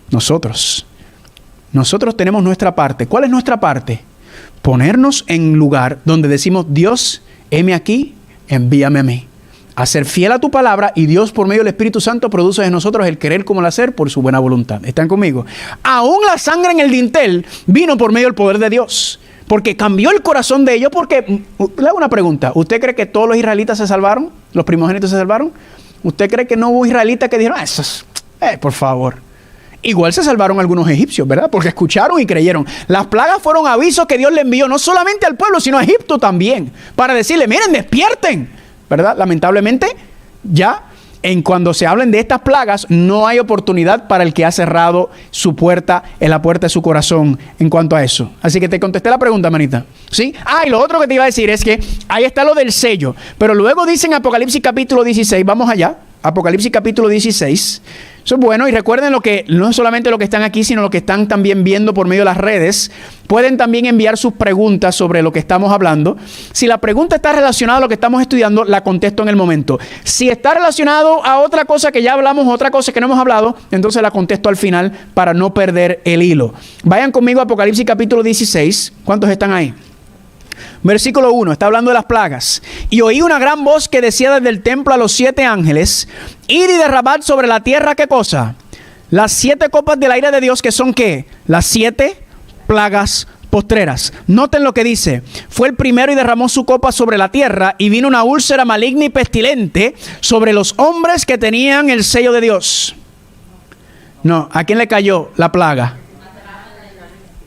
Nosotros tenemos nuestra parte. ¿Cuál es nuestra parte? Ponernos en lugar donde decimos, Dios, heme aquí, envíame a mí. A ser fiel a tu palabra, y Dios por medio del Espíritu Santo produce en nosotros el querer como el hacer por su buena voluntad. ¿Están conmigo? Aún la sangre en el dintel vino por medio del poder de Dios, porque cambió el corazón de ellos. Porque, le hago una pregunta, ¿usted cree que todos los israelitas se salvaron? ¿Los primogénitos se salvaron? ¿Usted cree que no hubo israelitas que dijeron, por favor? Igual se salvaron algunos egipcios, ¿verdad? Porque escucharon y creyeron. Las plagas fueron avisos que Dios le envió no solamente al pueblo, sino a Egipto también, para decirle, miren, despierten, ¿verdad? Lamentablemente, ya cuando se hablen de estas plagas, no hay oportunidad para el que ha cerrado su puerta, en la puerta de su corazón en cuanto a eso. Así que te contesté la pregunta, manita. ¿Sí? Y lo otro que te iba a decir es que ahí está lo del sello. Pero luego dice en Apocalipsis capítulo 16, vamos allá, Apocalipsis capítulo 16. Eso es bueno, y recuerden no solamente lo que están aquí, sino lo que están también viendo por medio de las redes. Pueden también enviar sus preguntas sobre lo que estamos hablando. Si la pregunta está relacionada a lo que estamos estudiando, la contesto en el momento. Si está relacionado a otra cosa que ya hablamos, otra cosa que no hemos hablado, entonces la contesto al final para no perder el hilo. Vayan conmigo a Apocalipsis capítulo 16. ¿Cuántos están ahí? Versículo 1, está hablando de las plagas. Y oí una gran voz que decía desde el templo a los 7 ángeles, ir y derramar sobre la tierra, ¿qué cosa? Las 7 copas del aire de Dios, que son ¿qué? Las 7 plagas postreras. Noten lo que dice, fue el primero y derramó su copa sobre la tierra, y vino una úlcera maligna y pestilente sobre los hombres que tenían el sello de Dios. No, ¿a quién le cayó la plaga?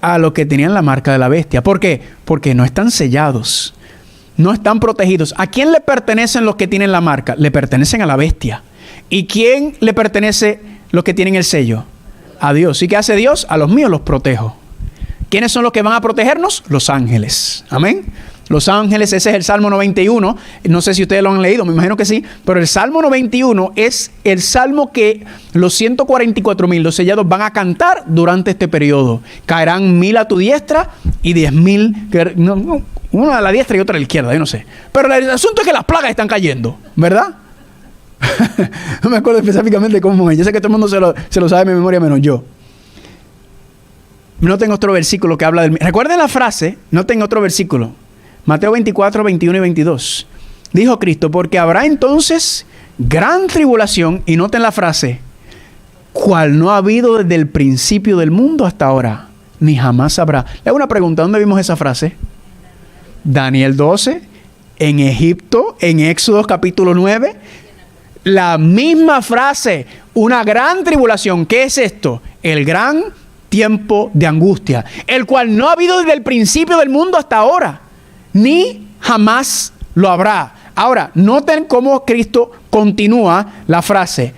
A los que tenían la marca de la bestia. ¿Por qué? Porque no están sellados, no están protegidos. ¿A quién le pertenecen los que tienen la marca? Le pertenecen a la bestia. ¿Y quién le pertenece los que tienen el sello? A Dios. ¿Y qué hace Dios? A los míos los protejo. ¿Quiénes son los que van a protegernos? Los ángeles. Amén. Los ángeles, ese es el Salmo 91. No sé si ustedes lo han leído, me imagino que sí. Pero el Salmo 91 es el salmo que los 144,000, los sellados, van a cantar durante este periodo. Caerán 1,000 a tu diestra y 10,000, uno a la diestra y otro a la izquierda, yo no sé. Pero el asunto es que las plagas están cayendo, ¿verdad? No me acuerdo específicamente cómo es. Yo sé que todo el mundo se lo sabe de memoria menos yo. No tengo otro versículo que habla del... Recuerden la frase, no tengo otro versículo. Mateo 24, 21 y 22. Dijo Cristo, porque habrá entonces gran tribulación, y noten la frase, cual no ha habido desde el principio del mundo hasta ahora, ni jamás habrá. Le hago una pregunta, ¿dónde vimos esa frase? Daniel 12, en Egipto, en Éxodo capítulo 9, la misma frase, una gran tribulación. ¿Qué es esto? El gran tiempo de angustia, el cual no ha habido desde el principio del mundo hasta ahora, ni jamás lo habrá. Ahora, noten cómo Cristo continúa la frase.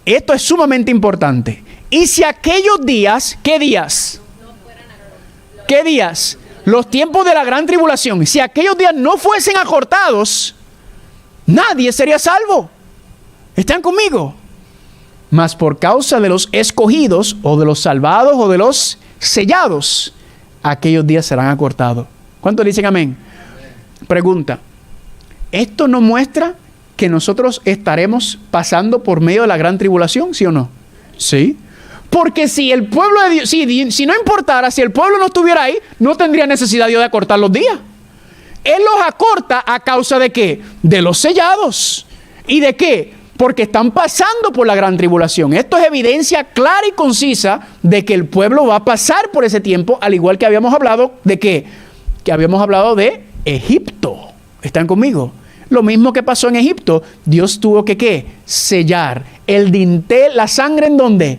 Esto es sumamente importante. Y si aquellos días, ¿qué días? ¿Qué días? Los tiempos de la gran tribulación. Si aquellos días no fuesen acortados, nadie sería salvo. ¿Están conmigo? Mas por causa de los escogidos, o de los salvados, o de los sellados, aquellos días serán acortados. ¿Cuántos dicen amén? Pregunta, ¿esto nos muestra que nosotros estaremos pasando por medio de la gran tribulación, sí o no? Sí. Porque si el pueblo de Dios, si no importara, si el pueblo no estuviera ahí, no tendría necesidad Dios de acortar los días. Él los acorta a causa de ¿qué? De los sellados. ¿Y de qué? Porque están pasando por la gran tribulación. Esto es evidencia clara y concisa de que el pueblo va a pasar por ese tiempo, al igual que habíamos hablado de ¿qué? Que habíamos hablado de Egipto. ¿Están conmigo? Lo mismo que pasó en Egipto, Dios tuvo que ¿qué? Sellar el dintel, la sangre ¿en dónde?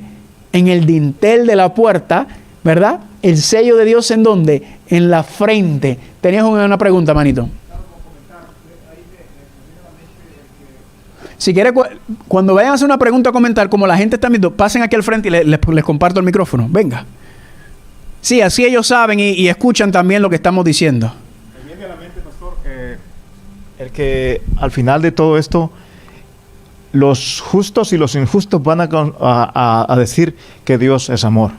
En el dintel de la puerta, ¿verdad? El sello de Dios ¿en dónde? En la frente. Tenías una pregunta, manito. Si quiere, cuando vayan a hacer una pregunta o comentar, como la gente está viendo, pasen aquí al frente y les comparto el micrófono. Venga. Sí, así ellos saben y escuchan también lo que estamos diciendo. Me viene a la mente, pastor, el que al final de todo esto, los justos y los injustos van a decir que Dios es amor.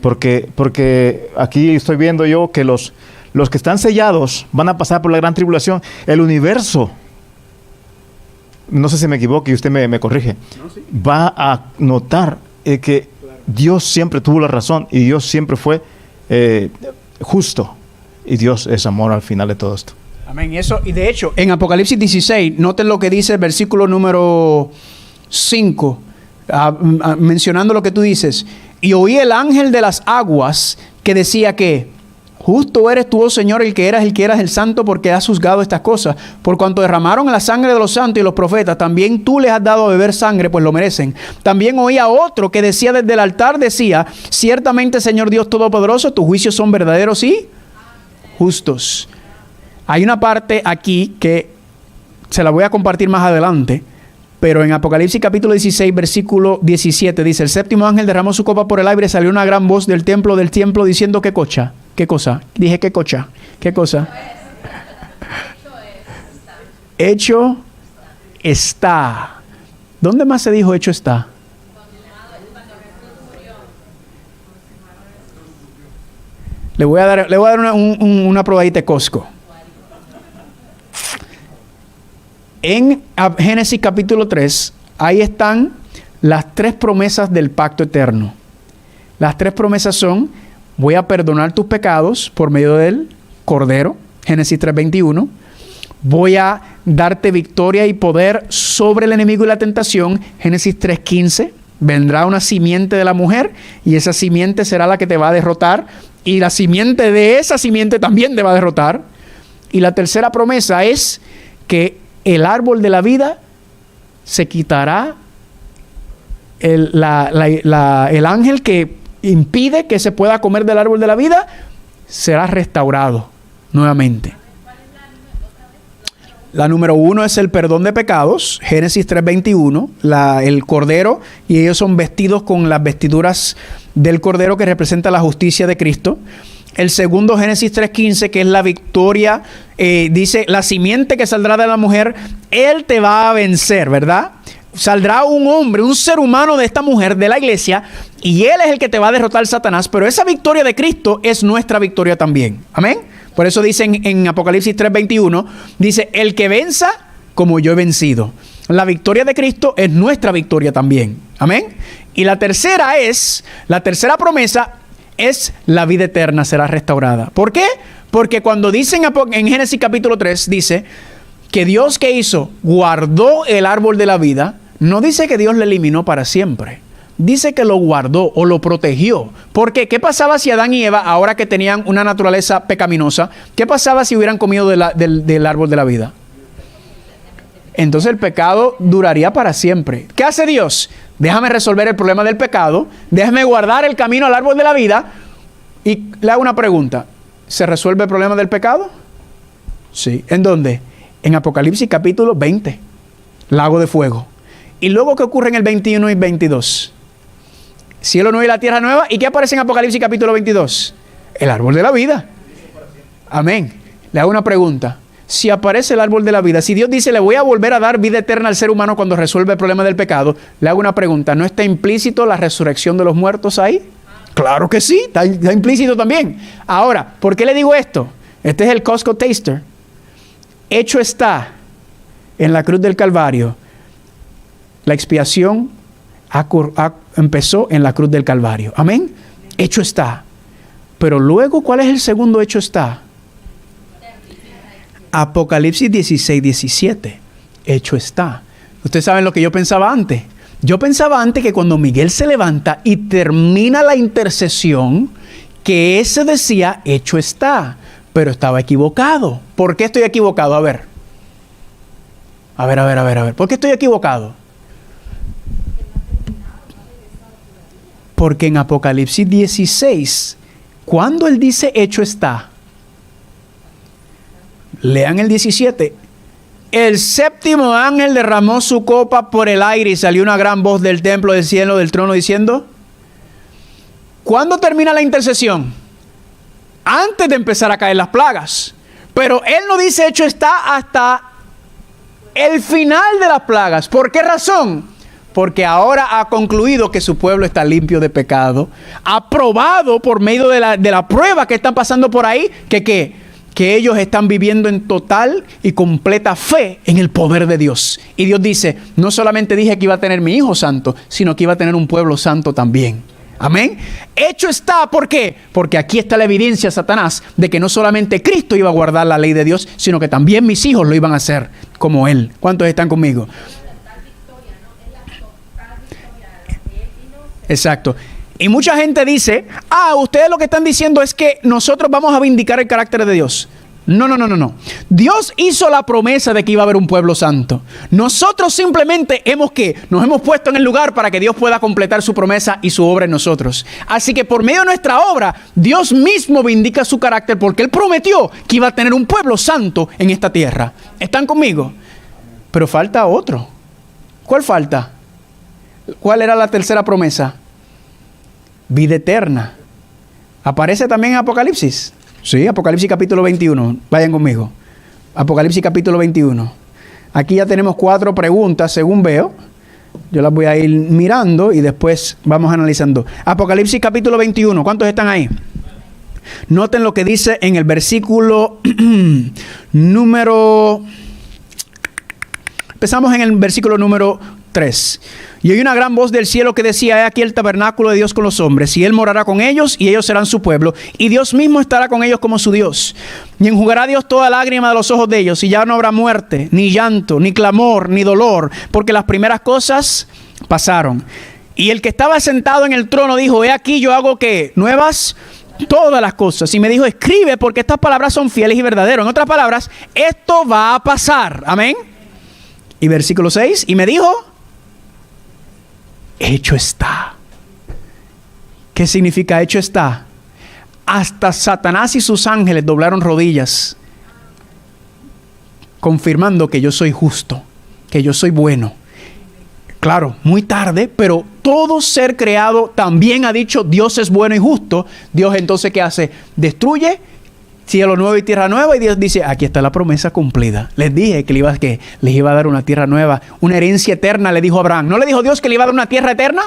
Porque aquí estoy viendo yo que los que están sellados van a pasar por la gran tribulación. El universo, no sé si me equivoco y usted me corrige, no, sí, va a notar que Dios siempre tuvo la razón y Dios siempre fue justo. Y Dios es amor al final de todo esto. Amén. Y de hecho, en Apocalipsis 16, noten lo que dice el versículo número 5, mencionando lo que tú dices. Y oí el ángel de las aguas que decía que justo eres tú, oh Señor, el que eras el santo, porque has juzgado estas cosas. Por cuanto derramaron la sangre de los santos y los profetas, también tú les has dado a beber sangre, pues lo merecen. También oí a otro que decía desde el altar, decía, ciertamente, Señor Dios Todopoderoso, tus juicios son verdaderos y justos. Hay una parte aquí que se la voy a compartir más adelante, pero en Apocalipsis capítulo 16, versículo 17, dice, el séptimo ángel derramó su copa por el aire, salió una gran voz del templo diciendo, ¿qué cosa? ¿Qué cosa? Dije, ¿qué cosa? ¿Qué cosa? Hecho está. ¿Dónde más se dijo hecho está? Le voy a dar una probadita de Costco. En Génesis capítulo 3, ahí están las 3 promesas del pacto eterno. Las 3 promesas son, voy a perdonar tus pecados por medio del Cordero, Génesis 3:21. Voy a darte victoria y poder sobre el enemigo y la tentación, Génesis 3:15. Vendrá una simiente de la mujer y esa simiente será la que te va a derrotar. Y la simiente de esa simiente también te va a derrotar. Y la tercera promesa es que el árbol de la vida se quitará. El ángel que impide que se pueda comer del árbol de la vida será restaurado nuevamente. La número 1 es el perdón de pecados, Génesis 3:21, el Cordero, y ellos son vestidos con las vestiduras del Cordero que representa la justicia de Cristo. El segundo, Génesis 3:15, que es la victoria, dice, la simiente que saldrá de la mujer, él te va a vencer, ¿verdad? Saldrá un hombre, un ser humano de esta mujer, de la iglesia, y él es el que te va a derrotar a Satanás, pero esa victoria de Cristo es nuestra victoria también. Amén. Por eso dicen en Apocalipsis 3:21, dice, el que venza como yo he vencido. La victoria de Cristo es nuestra victoria también. Amén. Y la tercera promesa es la vida eterna será restaurada. ¿Por qué? Porque cuando dicen en Génesis capítulo 3, dice que Dios, ¿qué hizo? Guardó el árbol de la vida. No dice que Dios lo eliminó para siempre. Dice que lo guardó o lo protegió. Porque ¿qué pasaba si Adán y Eva, ahora que tenían una naturaleza pecaminosa, qué pasaba si hubieran comido del árbol de la vida? Entonces el pecado duraría para siempre. ¿Qué hace Dios? Déjame resolver el problema del pecado, déjame guardar el camino al árbol de la vida. Y le hago una pregunta. ¿Se resuelve el problema del pecado? Sí. ¿En dónde? En Apocalipsis capítulo 20. Lago de fuego. ¿Y luego qué ocurre en el 21 y 22? Cielo nuevo y la tierra nueva. ¿Y qué aparece en Apocalipsis capítulo 22? El árbol de la vida. Amén. Le hago una pregunta. Si aparece el árbol de la vida, si Dios dice, le voy a volver a dar vida eterna al ser humano cuando resuelve el problema del pecado, le hago una pregunta. ¿No está implícito la resurrección de los muertos ahí? Claro que sí, está implícito también. Ahora, ¿por qué le digo esto? Este es el Costco Taster. Hecho está en la cruz del Calvario. La expiación empezó en la cruz del Calvario. Amén. Hecho está. Pero luego, ¿cuál es el segundo hecho está? Apocalipsis 16, 17. Hecho está. Ustedes saben lo que yo pensaba antes. Yo pensaba antes que cuando Miguel se levanta y termina la intercesión, que ese decía, hecho está. Pero estaba equivocado. ¿Por qué estoy equivocado? A ver. ¿Por qué estoy equivocado? Porque en Apocalipsis 16, cuando él dice hecho está, lean el 17. El séptimo ángel derramó su copa por el aire y salió una gran voz del templo, del cielo, del trono diciendo, ¿cuándo termina la intercesión? Antes de empezar a caer las plagas. Pero él no dice hecho está hasta el final de las plagas. ¿Por qué razón? Porque ahora ha concluido que su pueblo está limpio de pecado. Ha probado por medio de la prueba que están pasando por ahí, que ellos están viviendo en total y completa fe en el poder de Dios. Y Dios dice, no solamente dije que iba a tener mi hijo santo, sino que iba a tener un pueblo santo también. Amén. Hecho está, ¿por qué? Porque aquí está la evidencia, Satanás, de que no solamente Cristo iba a guardar la ley de Dios, sino que también mis hijos lo iban a hacer como Él. ¿Cuántos están conmigo? Exacto. Y mucha gente dice, ustedes lo que están diciendo es que nosotros vamos a vindicar el carácter de Dios. No. Dios hizo la promesa de que iba a haber un pueblo santo. Nosotros simplemente nos hemos puesto en el lugar para que Dios pueda completar su promesa y su obra en nosotros. Así que por medio de nuestra obra, Dios mismo vindica su carácter porque Él prometió que iba a tener un pueblo santo en esta tierra. ¿Están conmigo? Pero falta otro. ¿Cuál falta? ¿Cuál era la tercera promesa? Vida eterna. ¿Aparece también en Apocalipsis? Sí, Apocalipsis capítulo 21. Vayan conmigo. Apocalipsis capítulo 21. Aquí ya tenemos 4 preguntas, según veo. Yo las voy a ir mirando y después vamos analizando. Apocalipsis capítulo 21. ¿Cuántos están ahí? Noten lo que dice en el versículo número... Empezamos en el versículo número 3. Y oí una gran voz del cielo que decía, he aquí el tabernáculo de Dios con los hombres, y Él morará con ellos, y ellos serán su pueblo, y Dios mismo estará con ellos como su Dios. Y enjugará Dios toda lágrima de los ojos de ellos, y ya no habrá muerte, ni llanto, ni clamor, ni dolor, porque las primeras cosas pasaron. Y el que estaba sentado en el trono dijo, he aquí yo hago ¿qué? Nuevas todas las cosas. Y me dijo, escribe, porque estas palabras son fieles y verdaderas. En otras palabras, esto va a pasar. Amén. Y versículo 6, y me dijo, hecho está. ¿Qué significa hecho está? Hasta Satanás y sus ángeles doblaron rodillas, confirmando que yo soy justo, que yo soy bueno. Claro, muy tarde, pero todo ser creado también ha dicho Dios es bueno y justo. Dios entonces ¿qué hace? Destruye cielo nuevo y tierra nueva, y Dios dice, aquí está la promesa cumplida. Les dije que les iba a dar una tierra nueva, una herencia eterna, le dijo a Abraham. ¿No le dijo Dios que le iba a dar una tierra eterna?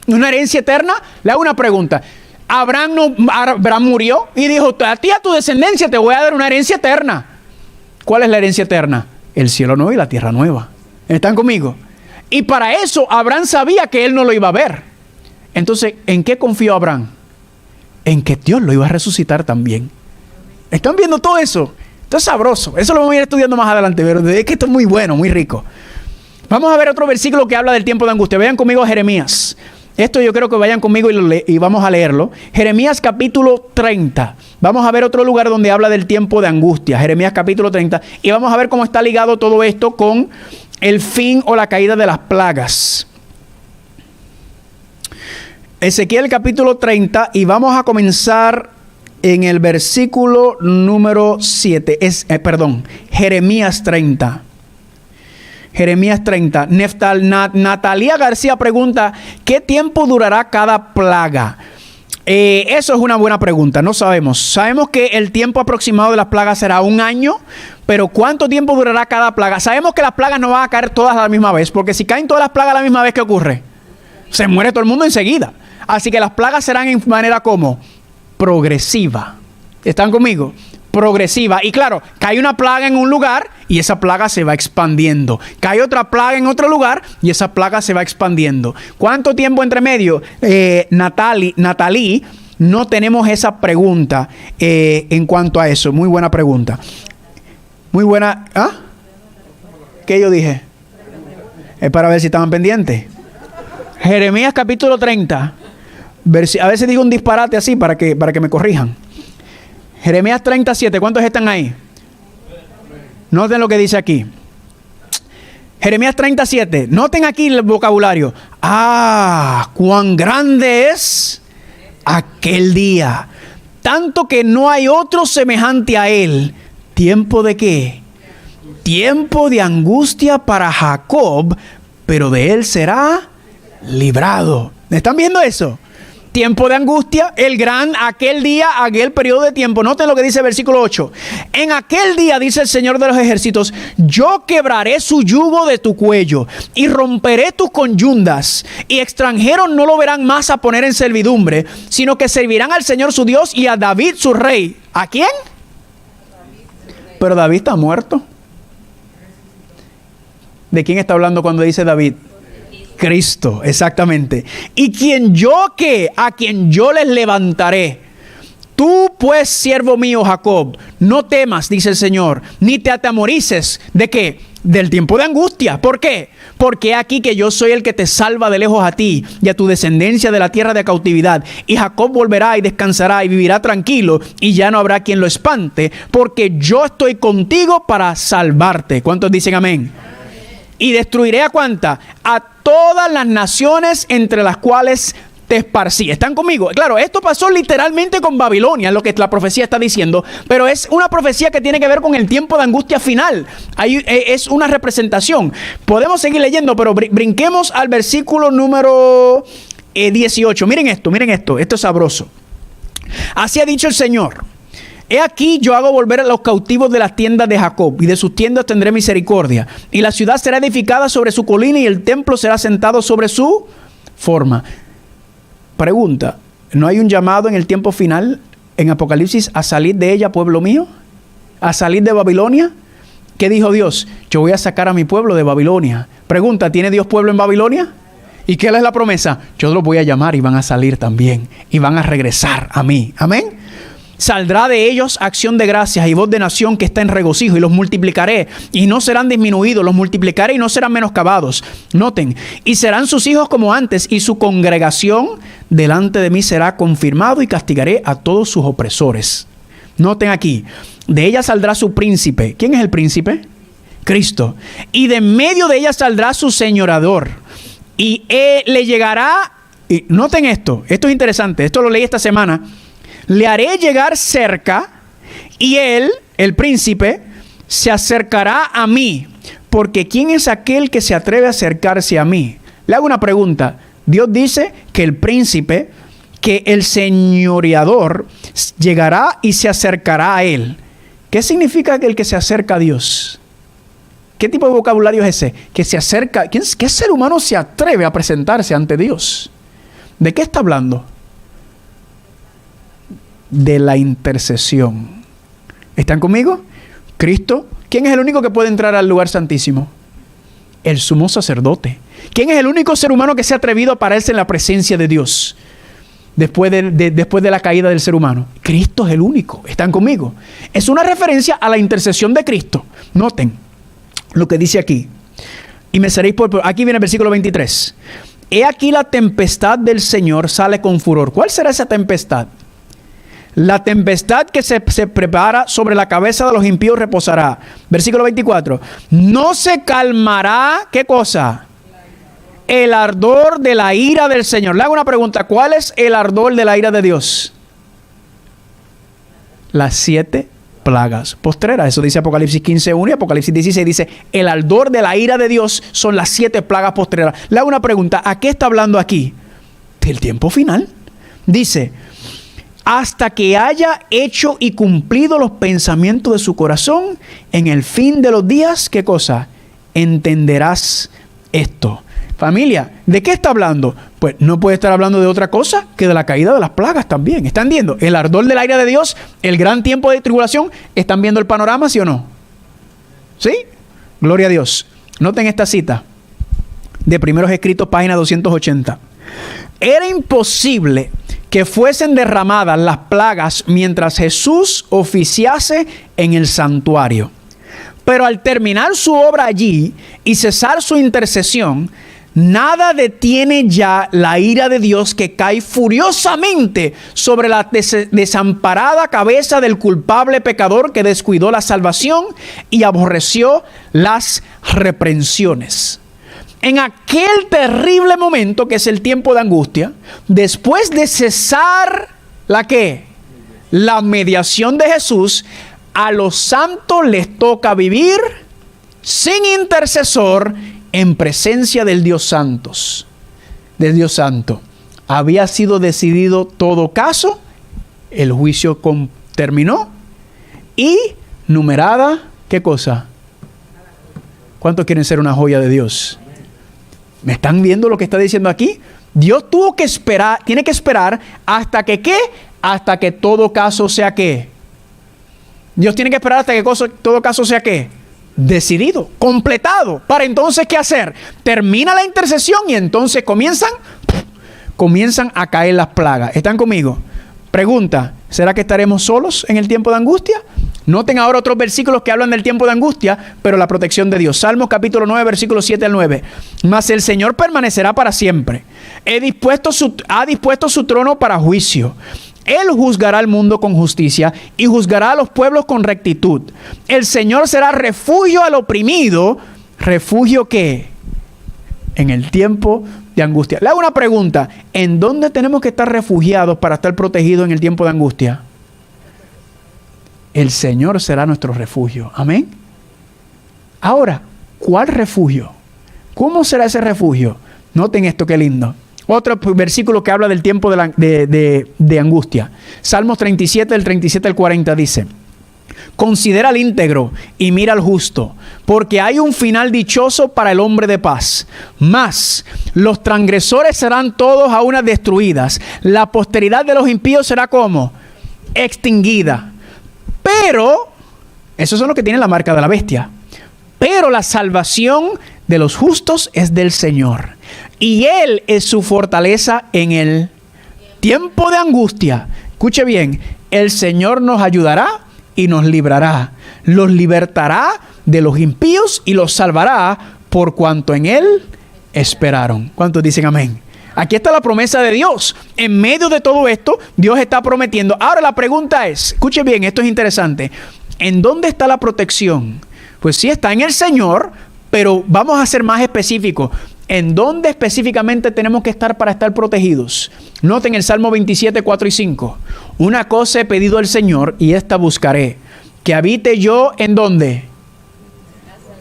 ¿Una herencia eterna? Le hago una pregunta. Abraham murió y dijo, a ti, a tu descendencia te voy a dar una herencia eterna. ¿Cuál es la herencia eterna? El cielo nuevo y la tierra nueva. ¿Están conmigo? Y para eso Abraham sabía que él no lo iba a ver. Entonces, ¿en qué confió Abraham? En que Dios lo iba a resucitar también. ¿Están viendo todo eso? Esto es sabroso. Eso lo vamos a ir estudiando más adelante, pero es que esto es muy bueno, muy rico. Vamos a ver otro versículo que habla del tiempo de angustia. Vayan conmigo a Jeremías. Esto yo creo que vayan conmigo y vamos a leerlo. Jeremías capítulo 30. Vamos a ver otro lugar donde habla del tiempo de angustia. Jeremías capítulo 30. Y vamos a ver cómo está ligado todo esto con el fin o la caída de las plagas. Ezequiel capítulo 30 y vamos a comenzar en el versículo número 7. Jeremías 30. Jeremías 30. Natalia García pregunta, ¿qué tiempo durará cada plaga? Eso es una buena pregunta, no sabemos. Sabemos que el tiempo aproximado de las plagas será 1 año, pero ¿cuánto tiempo durará cada plaga? Sabemos que las plagas no van a caer todas a la misma vez, porque si caen todas las plagas a la misma vez, ¿qué ocurre? Se muere todo el mundo enseguida. Así que las plagas serán en manera como progresiva. ¿Están conmigo? Progresiva. Y claro, cae una plaga en un lugar y esa plaga se va expandiendo. Cae otra plaga en otro lugar y esa plaga se va expandiendo. ¿Cuánto tiempo entre medio? Natalie, no tenemos esa pregunta en cuanto a eso. Muy buena pregunta. Muy buena. ¿Ah? ¿Qué yo dije? Es para ver si estaban pendientes. Jeremías capítulo 30. A veces digo un disparate así para que me corrijan. Jeremías 37. ¿Cuántos están ahí? Noten lo que dice aquí. Jeremías 37. Noten aquí el vocabulario. Ah, cuán grande es aquel día. Tanto que no hay otro semejante a él. ¿Tiempo de qué? Tiempo de angustia para Jacob, pero de él será librado. ¿Están viendo eso? Tiempo de angustia, aquel día, aquel periodo de tiempo. Noten lo que dice el versículo 8. En aquel día, dice el Señor de los ejércitos, yo quebraré su yugo de tu cuello y romperé tus conyundas, y extranjeros no lo verán más a poner en servidumbre, sino que servirán al Señor su Dios y a David su rey. ¿A quién? Pero David está muerto. ¿De quién está hablando cuando dice David? Cristo, exactamente. Y a quien yo les levantaré. Tú pues, siervo mío Jacob, no temas, dice el Señor, ni te atemorices. ¿De qué? Del tiempo de angustia. ¿Por qué? Porque aquí que yo soy el que te salva de lejos a ti y a tu descendencia de la tierra de cautividad. Y Jacob volverá y descansará y vivirá tranquilo, y ya no habrá quien lo espante, porque yo estoy contigo para salvarte. ¿Cuántos dicen amén? Y destruiré ¿a cuánta? A todas las naciones entre las cuales te esparcí. ¿Están conmigo? Claro, esto pasó literalmente con Babilonia, lo que la profecía está diciendo, pero es una profecía que tiene que ver con el tiempo de angustia final. Ahí es una representación. Podemos seguir leyendo, pero brinquemos al versículo número 18. Miren esto es sabroso. Así ha dicho el Señor. He aquí yo hago volver a los cautivos de las tiendas de Jacob, y de sus tiendas tendré misericordia. Y la ciudad será edificada sobre su colina, y el templo será sentado sobre su forma. Pregunta, ¿no hay un llamado en el tiempo final, en Apocalipsis, a salir de ella, pueblo mío? ¿A salir de Babilonia? ¿Qué dijo Dios? Yo voy a sacar a mi pueblo de Babilonia. Pregunta, ¿tiene Dios pueblo en Babilonia? ¿Y qué es la promesa? Yo los voy a llamar y van a salir también, y van a regresar a mí. Amén. Saldrá de ellos acción de gracias y voz de nación que está en regocijo, y los multiplicaré y no serán disminuidos, los multiplicaré y no serán menoscabados. Noten, y serán sus hijos como antes, y su congregación delante de mí será confirmado, y castigaré a todos sus opresores. Noten aquí, de ella saldrá su príncipe. ¿Quién es el príncipe? Cristo. Y de medio de ella saldrá su señorador, y le llegará, y noten esto es interesante, esto lo leí esta semana. Le haré llegar cerca, y él, el príncipe, se acercará a mí. Porque ¿quién es aquel que se atreve a acercarse a mí? Le hago una pregunta. Dios dice que el príncipe, que el señoreador, llegará y se acercará a él. ¿Qué significa el que se acerca a Dios? ¿Qué tipo de vocabulario es ese? Que se acerca. ¿Qué ser humano se atreve a presentarse ante Dios? ¿De qué está hablando? De la intercesión. ¿Están conmigo? Cristo. ¿Quién es el único que puede entrar al lugar santísimo? El sumo sacerdote. ¿Quién es el único ser humano que se ha atrevido a pararse en la presencia de Dios después de la caída del ser humano? Cristo es el único. ¿Están conmigo? Es una referencia a la intercesión de Cristo. Noten lo que dice aquí. Y me seréis por... Aquí viene el versículo 23. He aquí la tempestad del Señor sale con furor. ¿Cuál será esa tempestad? La tempestad que se prepara sobre la cabeza de los impíos reposará. Versículo 24. No se calmará, ¿qué cosa? El ardor de la ira del Señor. Le hago una pregunta. ¿Cuál es el ardor de la ira de Dios? Las 7 plagas postreras. Eso dice Apocalipsis 15:1, y Apocalipsis 16 dice, el ardor de la ira de Dios son las 7 plagas postreras. Le hago una pregunta. ¿A qué está hablando aquí? Del tiempo final. Dice, hasta que haya hecho y cumplido los pensamientos de su corazón, en el fin de los días, ¿qué cosa? Entenderás esto. Familia, ¿de qué está hablando? Pues no puede estar hablando de otra cosa que de la caída de las plagas también. ¿Están viendo? El ardor de la ira de Dios, el gran tiempo de tribulación. ¿Están viendo el panorama, sí o no? ¿Sí? Gloria a Dios. Noten esta cita de Primeros Escritos, página 280. Era imposible que fuesen derramadas las plagas mientras Jesús oficiase en el santuario. Pero al terminar su obra allí y cesar su intercesión, nada detiene ya la ira de Dios que cae furiosamente sobre la desamparada cabeza del culpable pecador que descuidó la salvación y aborreció las reprensiones. En aquel terrible momento, que es el tiempo de angustia, después de cesar ¿la qué? La mediación de Jesús, a los santos les toca vivir sin intercesor en presencia del Dios Santos, del Dios Santo. Había sido decidido todo caso, el juicio terminó y numerada, ¿qué cosa? ¿Cuántos quieren ser una joya de Dios? ¿Me están viendo lo que está diciendo aquí? Dios tuvo que esperar, tiene que esperar hasta que ¿qué? Hasta que todo caso sea ¿qué? Dios tiene que esperar hasta que todo caso sea ¿qué? Decidido, completado. Para entonces, ¿qué hacer? Termina la intercesión y entonces comienzan a caer las plagas. ¿Están conmigo? Pregunta, ¿será que estaremos solos en el tiempo de angustia? Noten ahora otros versículos que hablan del tiempo de angustia, pero la protección de Dios. Salmos capítulo 9, versículos 7 al 9. Mas el Señor permanecerá para siempre. Ha dispuesto su trono para juicio. Él juzgará al mundo con justicia y juzgará a los pueblos con rectitud. El Señor será refugio al oprimido. ¿Refugio qué? En el tiempo de angustia. Le hago una pregunta. ¿En dónde tenemos que estar refugiados para estar protegidos en el tiempo de angustia? El Señor será nuestro refugio. Amén. Ahora, ¿cuál refugio? ¿Cómo será ese refugio? Noten esto, qué lindo. Otro versículo que habla del tiempo de angustia. Salmos 37, del 37 al 40 dice: considera al íntegro y mira al justo, porque hay un final dichoso para el hombre de paz. Mas los transgresores serán todos a una destruidas. La posteridad de los impíos será como extinguida. Pero, esos son los que tienen la marca de la bestia. Pero la salvación de los justos es del Señor, y Él es su fortaleza en el tiempo de angustia. Escuche bien, el Señor nos ayudará y nos librará. Los libertará de los impíos y los salvará por cuanto en Él esperaron. ¿Cuántos dicen amén? Aquí está la promesa de Dios. En medio de todo esto, Dios está prometiendo. Ahora la pregunta es, escuche bien, esto es interesante. ¿En dónde está la protección? Pues sí, está en el Señor, pero vamos a ser más específicos. ¿En dónde específicamente tenemos que estar para estar protegidos? Noten el Salmo 27, 4 y 5. Una cosa he pedido al Señor y esta buscaré, que habite yo ¿en dónde?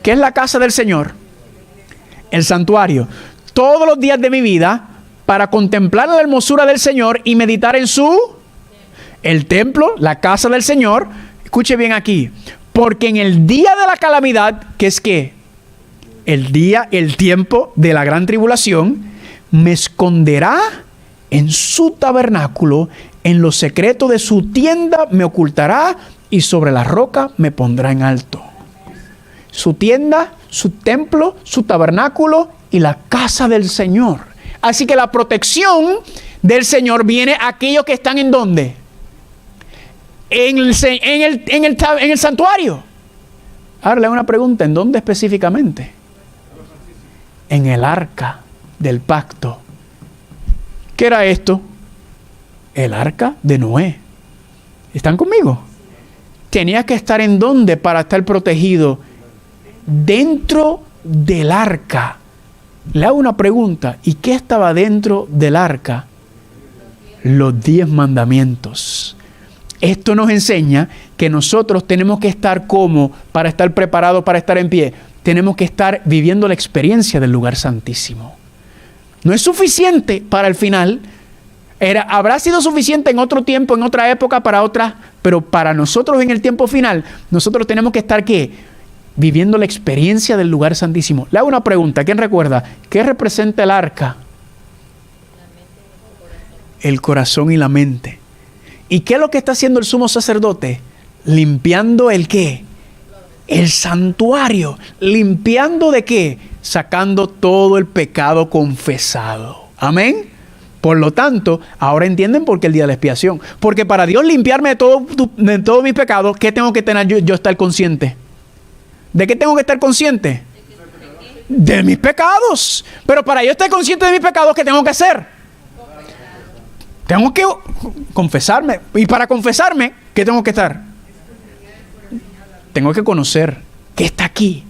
¿Qué es la casa del Señor? El santuario. Todos los días de mi vida, para contemplar la hermosura del Señor y meditar en el templo, la casa del Señor. Escuche bien aquí. Porque en el día de la calamidad, que es ¿qué? El tiempo de la gran tribulación, me esconderá en su tabernáculo, en lo secreto de su tienda me ocultará y sobre la roca me pondrá en alto. Su tienda, su templo, su tabernáculo y la casa del Señor. Así que la protección del Señor viene a aquellos que están ¿en dónde? En el santuario. Ahora le hago una pregunta, ¿en dónde específicamente? En el arca del pacto. ¿Qué era esto? El arca de Noé. ¿Están conmigo? Tenía que estar ¿en dónde para estar protegido? Dentro del arca. Le hago una pregunta, ¿y qué estaba dentro del arca? Los 10 mandamientos. Esto nos enseña que nosotros tenemos que estar como para estar preparados para estar en pie. Tenemos que estar viviendo la experiencia del lugar santísimo. No es suficiente para el final. Habrá sido suficiente en otro tiempo, en otra época, para otras, pero para nosotros en el tiempo final, nosotros tenemos que estar ¿qué? Viviendo la experiencia del lugar santísimo. Le hago una pregunta, ¿quién recuerda? ¿Qué representa el arca? el corazón y la mente. ¿Y qué es lo que está haciendo el sumo sacerdote? Limpiando ¿el qué? El santuario. ¿Limpiando de qué? Sacando todo el pecado confesado. Amén. Por lo tanto, ahora entienden por qué el día de la expiación. Porque para Dios limpiarme de todos mis pecados, ¿qué tengo que tener yo estar consciente? ¿De qué tengo que estar consciente? De mis pecados. Pero para yo estar consciente de mis pecados, ¿qué tengo que hacer? Tengo que confesarme. Y para confesarme, ¿qué tengo que estar? Tengo que conocer que está aquí.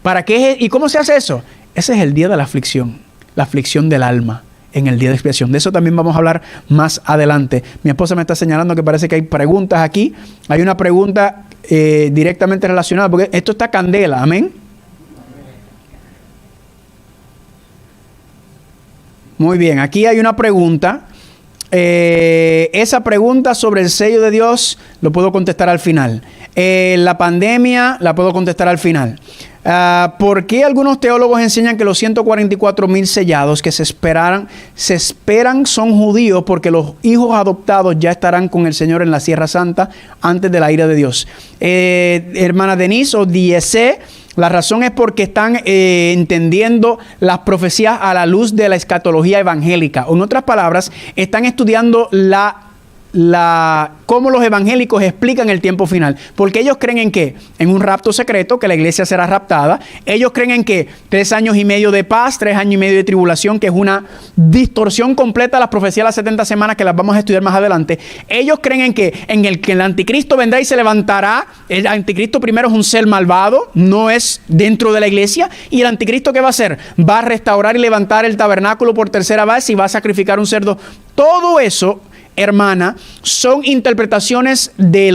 ¿Para qué? ¿Y cómo se hace eso? Ese es el día de la aflicción del alma, en el día de expiación. De eso también vamos a hablar más adelante. Mi esposa me está señalando que parece que hay preguntas aquí. Hay una pregunta directamente relacionada, porque esto está candela. Amén. Muy bien, aquí hay una pregunta. Esa pregunta sobre el sello de Dios lo puedo contestar al final. La pandemia la puedo contestar al final. ¿Por qué algunos teólogos enseñan que los 144,000 sellados que se esperan son judíos? Porque los hijos adoptados ya estarán con el Señor en la Sierra Santa antes de la ira de Dios. Hermana Denise o Diese, la razón es porque están entendiendo las profecías a la luz de la escatología evangélica. O en otras palabras, están estudiando cómo los evangélicos explican el tiempo final. Porque ellos creen en qué? En un rapto secreto, que la iglesia será raptada. Ellos creen en que 3 años y medio de paz, 3 años y medio de tribulación, que es una distorsión completa de las profecías de las 70 semanas, que las vamos a estudiar más adelante. Ellos creen en que el anticristo vendrá y se levantará. El anticristo primero es un ser malvado, no es dentro de la iglesia. Y el anticristo, ¿qué va a hacer? Va a restaurar y levantar el tabernáculo por tercera vez y va a sacrificar un cerdo. Todo eso, hermana, son interpretaciones de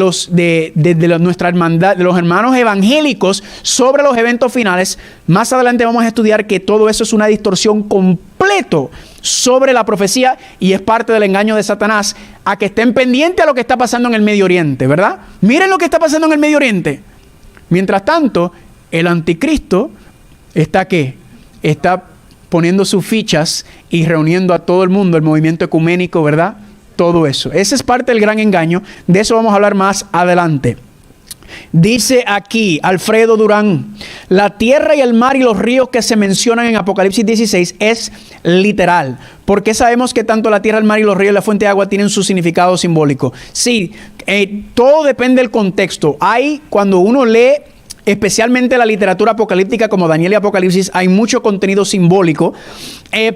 nuestra hermandad, de los hermanos evangélicos sobre los eventos finales. Más adelante vamos a estudiar que todo eso es una distorsión completo sobre la profecía y es parte del engaño de Satanás a que estén pendientes a lo que está pasando en el Medio Oriente, ¿verdad? Miren lo que está pasando en el Medio Oriente. Mientras tanto, el anticristo está ¿qué? Está poniendo sus fichas y reuniendo a todo el mundo, el movimiento ecuménico, ¿verdad? Todo eso. Ese es parte del gran engaño. De eso vamos a hablar más adelante. Dice aquí Alfredo Durán: la tierra y el mar y los ríos que se mencionan en Apocalipsis 16 es literal. ¿Por qué sabemos que tanto la tierra, el mar y los ríos y la fuente de agua tienen su significado simbólico? Sí, todo depende del contexto. Cuando uno lee especialmente la literatura apocalíptica como Daniel y Apocalipsis, hay mucho contenido simbólico,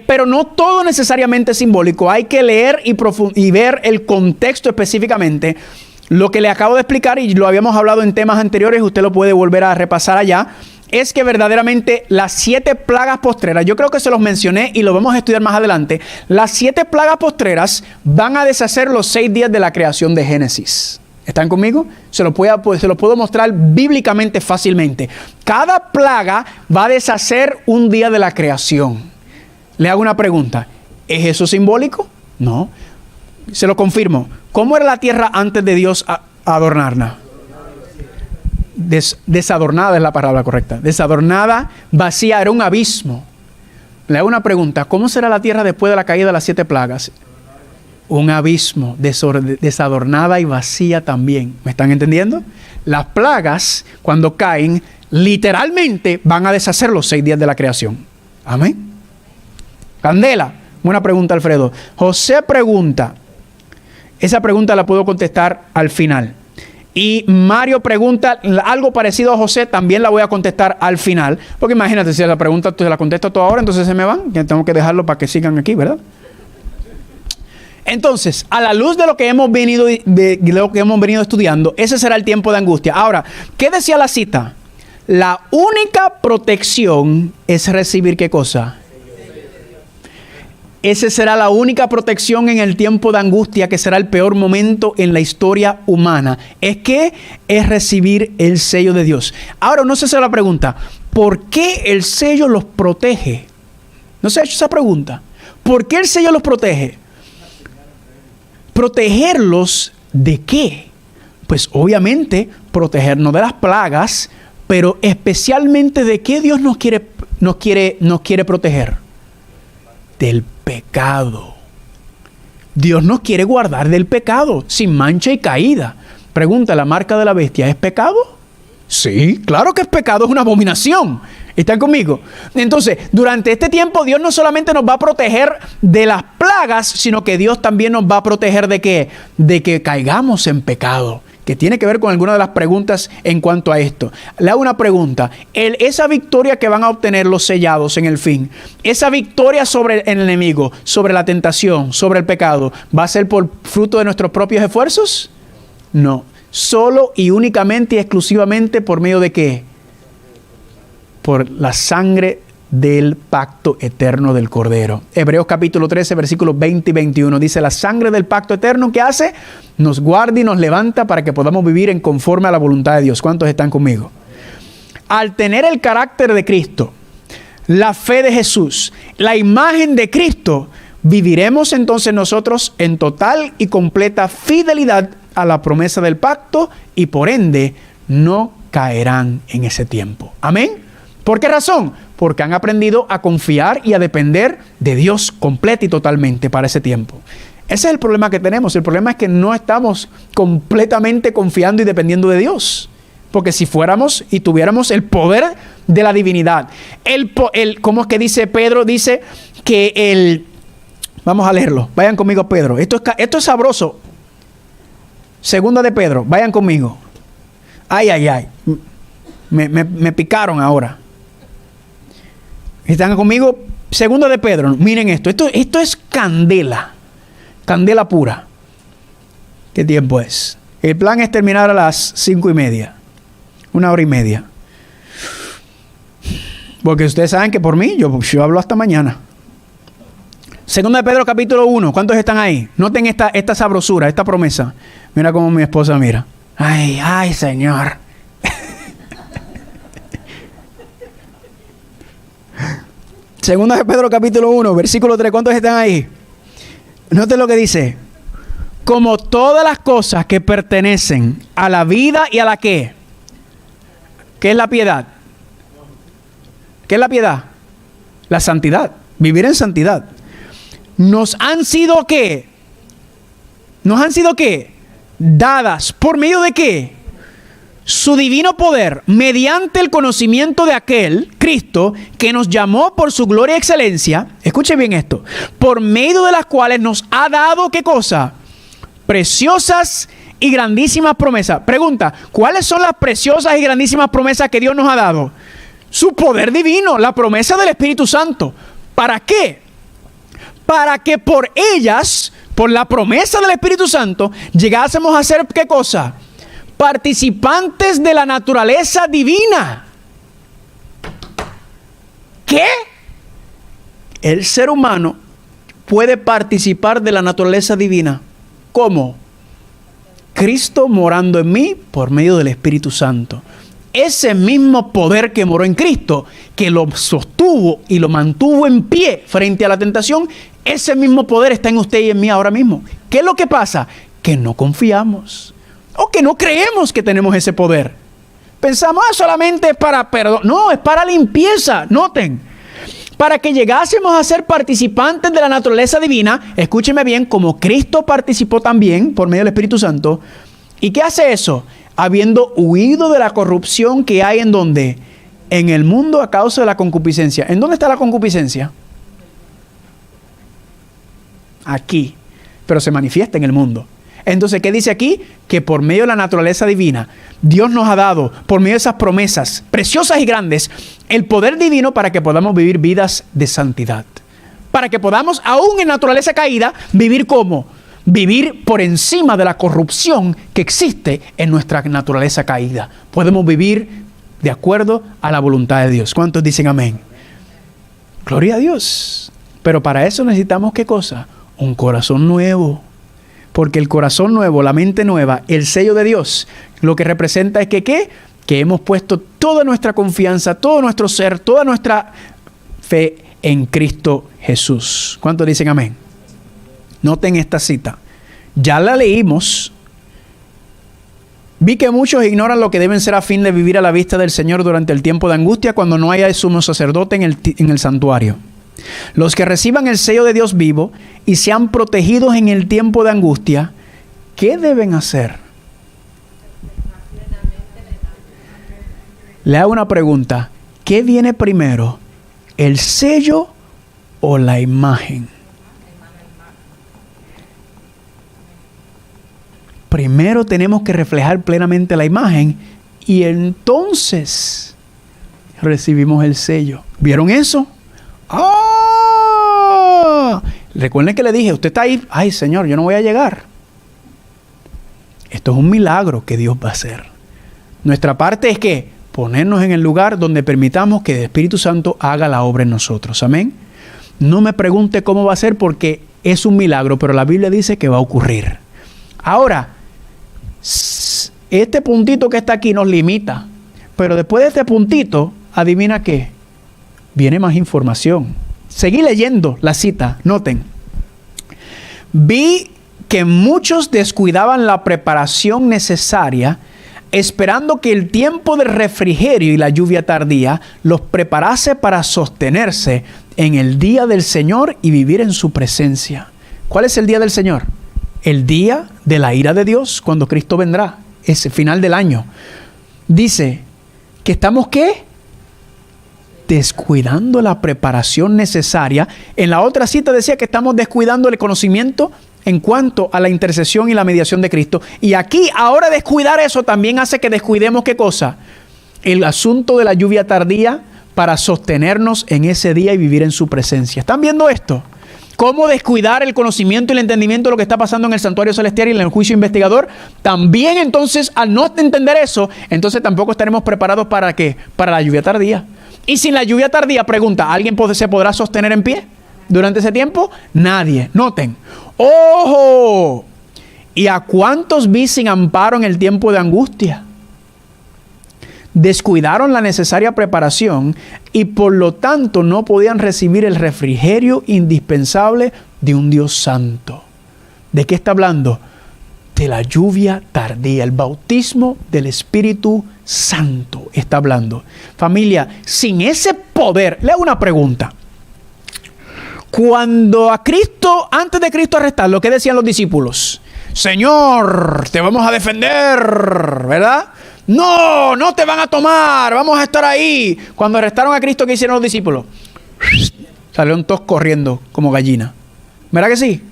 pero no todo necesariamente simbólico. Hay que leer y ver el contexto específicamente. Lo que le acabo de explicar, y lo habíamos hablado en temas anteriores, usted lo puede volver a repasar allá, es que verdaderamente las 7 plagas postreras, yo creo que se los mencioné y lo vamos a estudiar más adelante, las 7 plagas postreras van a deshacer los 6 días de la creación de Génesis. ¿Están conmigo? Se lo puedo mostrar bíblicamente fácilmente. Cada plaga va a deshacer un día de la creación. Le hago una pregunta. ¿Es eso simbólico? No. Se lo confirmo. ¿Cómo era la tierra antes de Dios adornarla? Desadornada es la palabra correcta. Desadornada, vacía, era un abismo. Le hago una pregunta. ¿Cómo será la tierra después de la caída de las 7 plagas? Un abismo, desadornada y vacía también. ¿Me están entendiendo? Las plagas, cuando caen, literalmente van a deshacer los 6 días de la creación. Amén. Candela, buena pregunta, Alfredo. José pregunta. Esa pregunta la puedo contestar al final. Y Mario pregunta algo parecido a José, también la voy a contestar al final. Porque imagínate, si la pregunta la contesto toda ahora, entonces se me van. Ya tengo que dejarlo para que sigan aquí, ¿verdad? Entonces, a la luz de lo que hemos venido estudiando, ese será el tiempo de angustia. Ahora, ¿qué decía la cita? La única protección es recibir ¿qué cosa? Esa será la única protección en el tiempo de angustia, que será el peor momento en la historia humana. Es recibir el sello de Dios. Ahora, no se hace la pregunta, ¿por qué el sello los protege? ¿No se ha hecho esa pregunta? ¿Por qué el sello los protege? ¿Protegerlos de qué? Pues obviamente protegernos de las plagas, pero especialmente ¿de qué Dios nos quiere proteger? Del pecado. Dios nos quiere guardar del pecado, sin mancha y caída. Pregunta, ¿la marca de la bestia es pecado? Sí, claro que es pecado, es una abominación. ¿Están conmigo? Entonces, durante este tiempo Dios no solamente nos va a proteger de las plagas, sino que Dios también nos va a proteger de ¿qué? De que caigamos en pecado, que tiene que ver con alguna de las preguntas en cuanto a esto. Le hago una pregunta. Esa victoria que van a obtener los sellados en el fin, esa victoria sobre el enemigo, sobre la tentación, sobre el pecado, ¿va a ser por fruto de nuestros propios esfuerzos? No. Solo y únicamente y exclusivamente por medio de ¿qué? Por la sangre del pacto eterno del Cordero. Hebreos capítulo 13, versículos 20 y 21. Dice, la sangre del pacto eterno, ¿qué hace? Nos guarda y nos levanta para que podamos vivir en conforme a la voluntad de Dios. ¿Cuántos están conmigo? Al tener el carácter de Cristo, la fe de Jesús, la imagen de Cristo, viviremos entonces nosotros en total y completa fidelidad a la promesa del pacto y por ende no caerán en ese tiempo. Amén. ¿Por qué razón? Porque han aprendido a confiar y a depender de Dios completa y totalmente para ese tiempo. Ese es el problema que tenemos. El problema es que no estamos completamente confiando y dependiendo de Dios. Porque si fuéramos y tuviéramos el poder de la divinidad, ¿cómo es que dice Pedro? Dice que vamos a leerlo. Vayan conmigo a Pedro. Esto es sabroso. Segunda de Pedro. Vayan conmigo. Ay. Me picaron ahora. ¿Están conmigo? Segunda de Pedro. Miren esto. Esto es candela. Candela pura. ¿Qué tiempo es? El plan es terminar a las 5:30. 1 hora y media. Porque ustedes saben que por mí yo hablo hasta mañana. Segunda de Pedro capítulo 1. ¿Cuántos están ahí? Noten esta sabrosura, esta promesa. Mira cómo mi esposa mira. Ay, Señor. Segunda de Pedro capítulo 1, versículo 3. ¿Cuántos están ahí? Noten lo que dice. Como todas las cosas que pertenecen a la vida y a la ¿qué? ¿Qué es la piedad? ¿Qué es la piedad? La santidad. Vivir en santidad. Nos han sido ¿qué? Nos han sido ¿qué? Dadas. ¿Por medio de qué? Su divino poder, mediante el conocimiento de aquel, Cristo, que nos llamó por su gloria y excelencia. Escuchen bien esto. Por medio de las cuales nos ha dado ¿qué cosa? Preciosas y grandísimas promesas. Pregunta, ¿cuáles son las preciosas y grandísimas promesas que Dios nos ha dado? Su poder divino, la promesa del Espíritu Santo. ¿Para qué? Para que por ellas, por la promesa del Espíritu Santo, llegásemos a ser ¿qué cosa? Participantes de la naturaleza divina. ¿Qué? El ser humano puede participar de la naturaleza divina. ¿Cómo? Cristo morando en mí por medio del Espíritu Santo. Ese mismo poder que moró en Cristo, que lo sostuvo y lo mantuvo en pie frente a la tentación, ese mismo poder está en usted y en mí ahora mismo. ¿Qué es lo que pasa? Que no confiamos. O que no creemos que tenemos ese poder. Pensamos, solamente es para perdón. No, es para limpieza. Noten. Para que llegásemos a ser participantes de la naturaleza divina, escúcheme bien, como Cristo participó también por medio del Espíritu Santo. ¿Y qué hace eso? Habiendo huido de la corrupción que hay en ¿dónde? En el mundo a causa de la concupiscencia. ¿En dónde está la concupiscencia? Aquí. Pero se manifiesta en el mundo. Entonces, ¿qué dice aquí? Que por medio de la naturaleza divina, Dios nos ha dado, por medio de esas promesas preciosas y grandes, el poder divino para que podamos vivir vidas de santidad. Para que podamos, aún en naturaleza caída, vivir ¿cómo? Vivir por encima de la corrupción que existe en nuestra naturaleza caída. Podemos vivir de acuerdo a la voluntad de Dios. ¿Cuántos dicen amén? Gloria a Dios. Pero para eso necesitamos ¿qué cosa? Un corazón nuevo. Porque el corazón nuevo, la mente nueva, el sello de Dios, lo que representa es que ¿qué? Que hemos puesto toda nuestra confianza, todo nuestro ser, toda nuestra fe en Cristo Jesús. ¿Cuántos dicen amén? Noten esta cita. Ya la leímos. Vi que muchos ignoran lo que deben ser a fin de vivir a la vista del Señor durante el tiempo de angustia cuando no haya sumo sacerdote en el santuario. Los que reciban el sello de Dios vivo y sean protegidos en el tiempo de angustia, ¿qué deben hacer? Le hago una pregunta. ¿Qué viene primero? ¿El sello o la imagen? Primero tenemos que reflejar plenamente la imagen y entonces recibimos el sello. ¿Vieron eso? ¡Ah! Recuerden que le dije, usted está ahí, ay Señor, yo no voy a llegar. Esto es un milagro que Dios va a hacer. Nuestra parte es que ponernos en el lugar donde permitamos que el Espíritu Santo haga la obra en nosotros. Amén. No me pregunte cómo va a ser porque es un milagro, pero la Biblia dice que va a ocurrir. Ahora, este puntito que está aquí nos limita, pero después de este puntito, adivina qué, viene más información. Seguí leyendo la cita, noten. Vi que muchos descuidaban la preparación necesaria, esperando que el tiempo del refrigerio y la lluvia tardía los preparase para sostenerse en el día del Señor y vivir en su presencia. ¿Cuál es el día del Señor? El día de la ira de Dios, cuando Cristo vendrá, ese final del año. Dice que estamos, ¿qué? Descuidando la preparación necesaria. En la otra cita decía que estamos descuidando el conocimiento en cuanto a la intercesión y la mediación de Cristo. Y aquí, ahora descuidar eso también hace que descuidemos, ¿qué cosa? El asunto de la lluvia tardía para sostenernos en ese día y vivir en su presencia. ¿Están viendo esto? ¿Cómo descuidar el conocimiento y el entendimiento de lo que está pasando en el santuario celestial y en el juicio investigador? También entonces, al no entender eso, entonces tampoco estaremos preparados ¿para qué? Para la lluvia tardía. Y sin la lluvia tardía, pregunta, ¿alguien se podrá sostener en pie durante ese tiempo? Nadie. Noten. ¡Ojo! ¿Y a cuántos vi sin amparo en el tiempo de angustia? Descuidaron la necesaria preparación y por lo tanto no podían recibir el refrigerio indispensable de un Dios santo. ¿De qué está hablando? De la lluvia tardía, el bautismo del Espíritu Santo está hablando. Familia, sin ese poder, le hago una pregunta. Cuando a Cristo, antes de Cristo arrestarlo, ¿qué decían los discípulos? Señor, te vamos a defender, ¿verdad? No, no te van a tomar, vamos a estar ahí. Cuando arrestaron a Cristo, ¿qué hicieron los discípulos? Salieron todos corriendo como gallina. ¿Verdad que sí?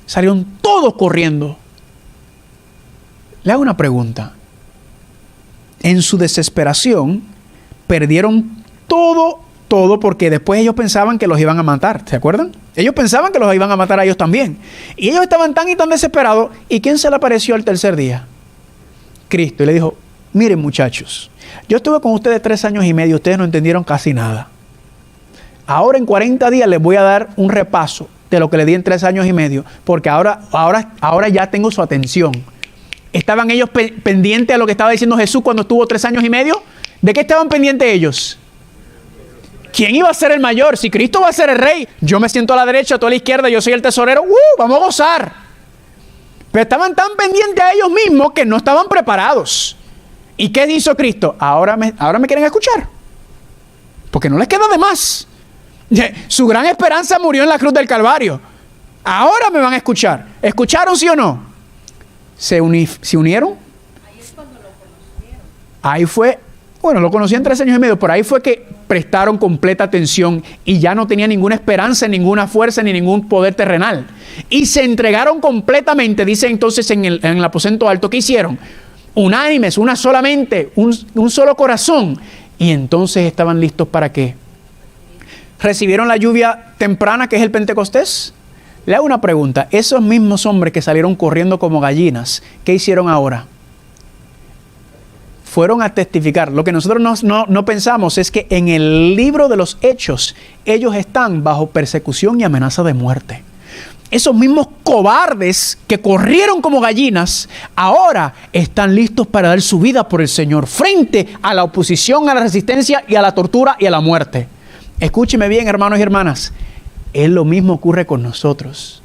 Salieron todos corriendo. Le hago una pregunta. En su desesperación, perdieron todo porque después ellos pensaban que los iban a matar. ¿Se acuerdan? Ellos pensaban que los iban a matar a ellos también. Y ellos estaban tan y tan desesperados. ¿Y quién se le apareció al tercer día? Cristo. Y le dijo, miren muchachos, yo estuve con ustedes 3 años y medio, ustedes no entendieron casi nada. Ahora en 40 días les voy a dar un repaso de lo que le di en 3 años y medio, porque ahora ya tengo su atención. ¿Estaban ellos pendientes a lo que estaba diciendo Jesús cuando estuvo 3 años y medio? ¿De qué estaban pendientes ellos? ¿Quién iba a ser el mayor? Si Cristo va a ser el rey, yo me siento a la derecha, tú a la izquierda, yo soy el tesorero, vamos a gozar. Pero estaban tan pendientes a ellos mismos que no estaban preparados. ¿Y qué hizo Cristo? Ahora me quieren escuchar. Porque no les queda de más. Su gran esperanza murió en la cruz del Calvario. Ahora me van a escuchar. ¿Escucharon, sí o no? ¿Se unieron? Ahí es cuando lo conocieron. Ahí fue, bueno, lo conocían 3 años y medio, pero ahí fue que prestaron completa atención y ya no tenía ninguna esperanza, ninguna fuerza, ni ningún poder terrenal. Y se entregaron completamente, dice entonces en el aposento alto. ¿Qué hicieron? Unánimes, una solamente, un solo corazón. Y entonces estaban listos ¿para qué? ¿Recibieron la lluvia temprana que es el Pentecostés? Le hago una pregunta. Esos mismos hombres que salieron corriendo como gallinas, ¿qué hicieron ahora? Fueron a testificar. Lo que nosotros no pensamos es que en el libro de los Hechos, ellos están bajo persecución y amenaza de muerte. Esos mismos cobardes que corrieron como gallinas, ahora están listos para dar su vida por el Señor, frente a la oposición, a la resistencia y a la tortura y a la muerte. Escúcheme bien, hermanos y hermanas. Es lo mismo ocurre con nosotros.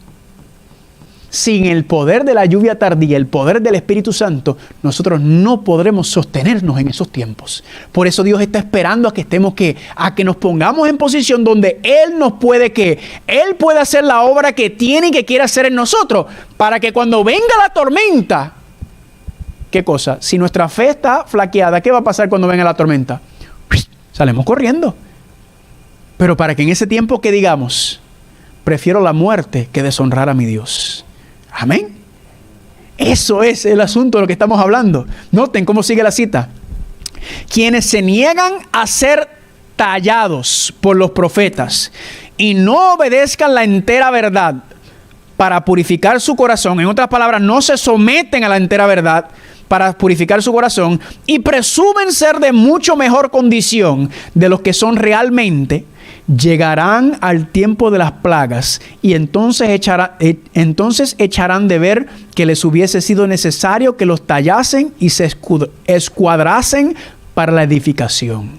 sin el poder de la lluvia tardía, el poder del Espíritu Santo, nosotros no podremos sostenernos en esos tiempos. Por eso Dios está esperando a que estemos a que nos pongamos en posición donde Él nos puede Él puede hacer la obra que tiene y que quiere hacer en nosotros, para que cuando venga la tormenta, ¿qué cosa? Si nuestra fe está flaqueada, ¿qué va a pasar cuando venga la tormenta? Salimos corriendo. Pero para que en ese tiempo que digamos, prefiero la muerte que deshonrar a mi Dios. Amén. Eso es el asunto de lo que estamos hablando. Noten cómo sigue la cita. Quienes se niegan a ser tallados por los profetas y no obedezcan la entera verdad para purificar su corazón, en otras palabras, no se someten a la entera verdad para purificar su corazón y presumen ser de mucho mejor condición de los que son realmente, llegarán al tiempo de las plagas y entonces echarán de ver que les hubiese sido necesario que los tallasen y se escuadrasen para la edificación.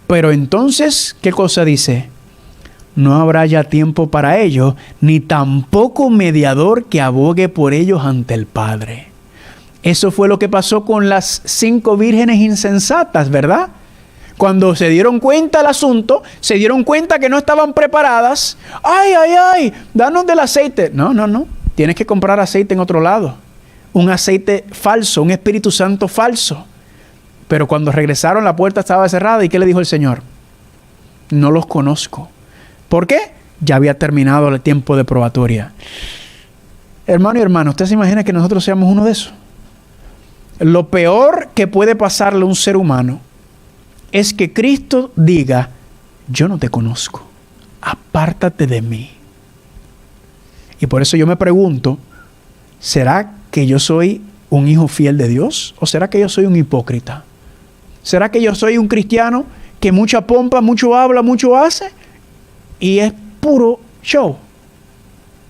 Pero entonces, ¿qué cosa dice? No habrá ya tiempo para ellos, ni tampoco mediador que abogue por ellos ante el Padre. Eso fue lo que pasó con las 5 vírgenes insensatas, ¿verdad? Cuando se dieron cuenta del asunto, se dieron cuenta que no estaban preparadas. ¡Ay! Danos del aceite. No. Tienes que comprar aceite en otro lado. Un aceite falso, un Espíritu Santo falso. Pero cuando regresaron, la puerta estaba cerrada. ¿Y qué le dijo el Señor? No los conozco. ¿Por qué? Ya había terminado el tiempo de probatoria. Hermano y hermana, ¿usted se imagina que nosotros seamos uno de esos? Lo peor que puede pasarle a un ser humano es que Cristo diga, yo no te conozco, apártate de mí. Y por eso yo me pregunto, ¿será que yo soy un hijo fiel de Dios? ¿O será que yo soy un hipócrita? ¿Será que yo soy un cristiano que mucha pompa, mucho habla, mucho hace y es puro show?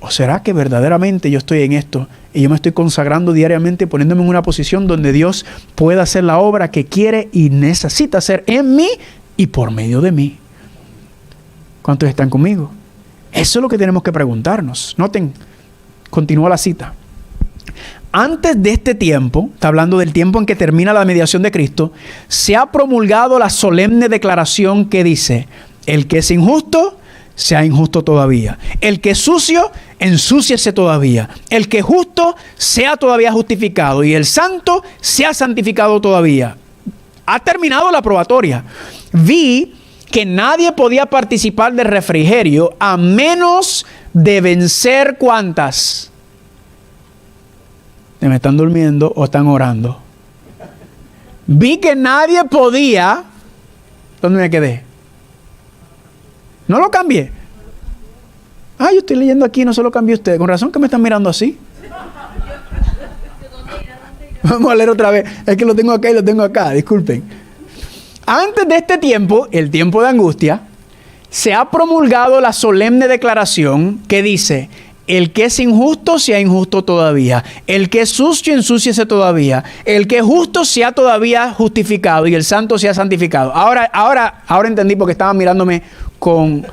¿O será que verdaderamente yo estoy en esto y yo me estoy consagrando diariamente, poniéndome en una posición donde Dios pueda hacer la obra que quiere y necesita hacer en mí y por medio de mí? ¿Cuántos están conmigo? Eso es lo que tenemos que preguntarnos. Noten, continúa la cita. Antes de este tiempo, está hablando del tiempo en que termina la mediación de Cristo, se ha promulgado la solemne declaración que dice, el que es injusto, sea injusto todavía. El que es sucio, ensúciese todavía. El que es justo, sea todavía justificado. Y el santo, sea santificado todavía. Ha terminado la probatoria. Vi que nadie podía participar del refrigerio a menos de vencer ¿cuántas? ¿Me están durmiendo o están orando? Vi que nadie podía. ¿Dónde me quedé? No lo cambié. Yo estoy leyendo aquí, no se lo cambié usted. Con razón que me están mirando así. Vamos a leer otra vez. Es que lo tengo acá y lo tengo acá. Disculpen. Antes de este tiempo, el tiempo de angustia, se ha promulgado la solemne declaración que dice, el que es injusto, sea injusto todavía. El que es sucio, ensúciese todavía. El que es justo, sea todavía justificado. Y el santo, sea santificado. Ahora entendí porque estaban mirándome con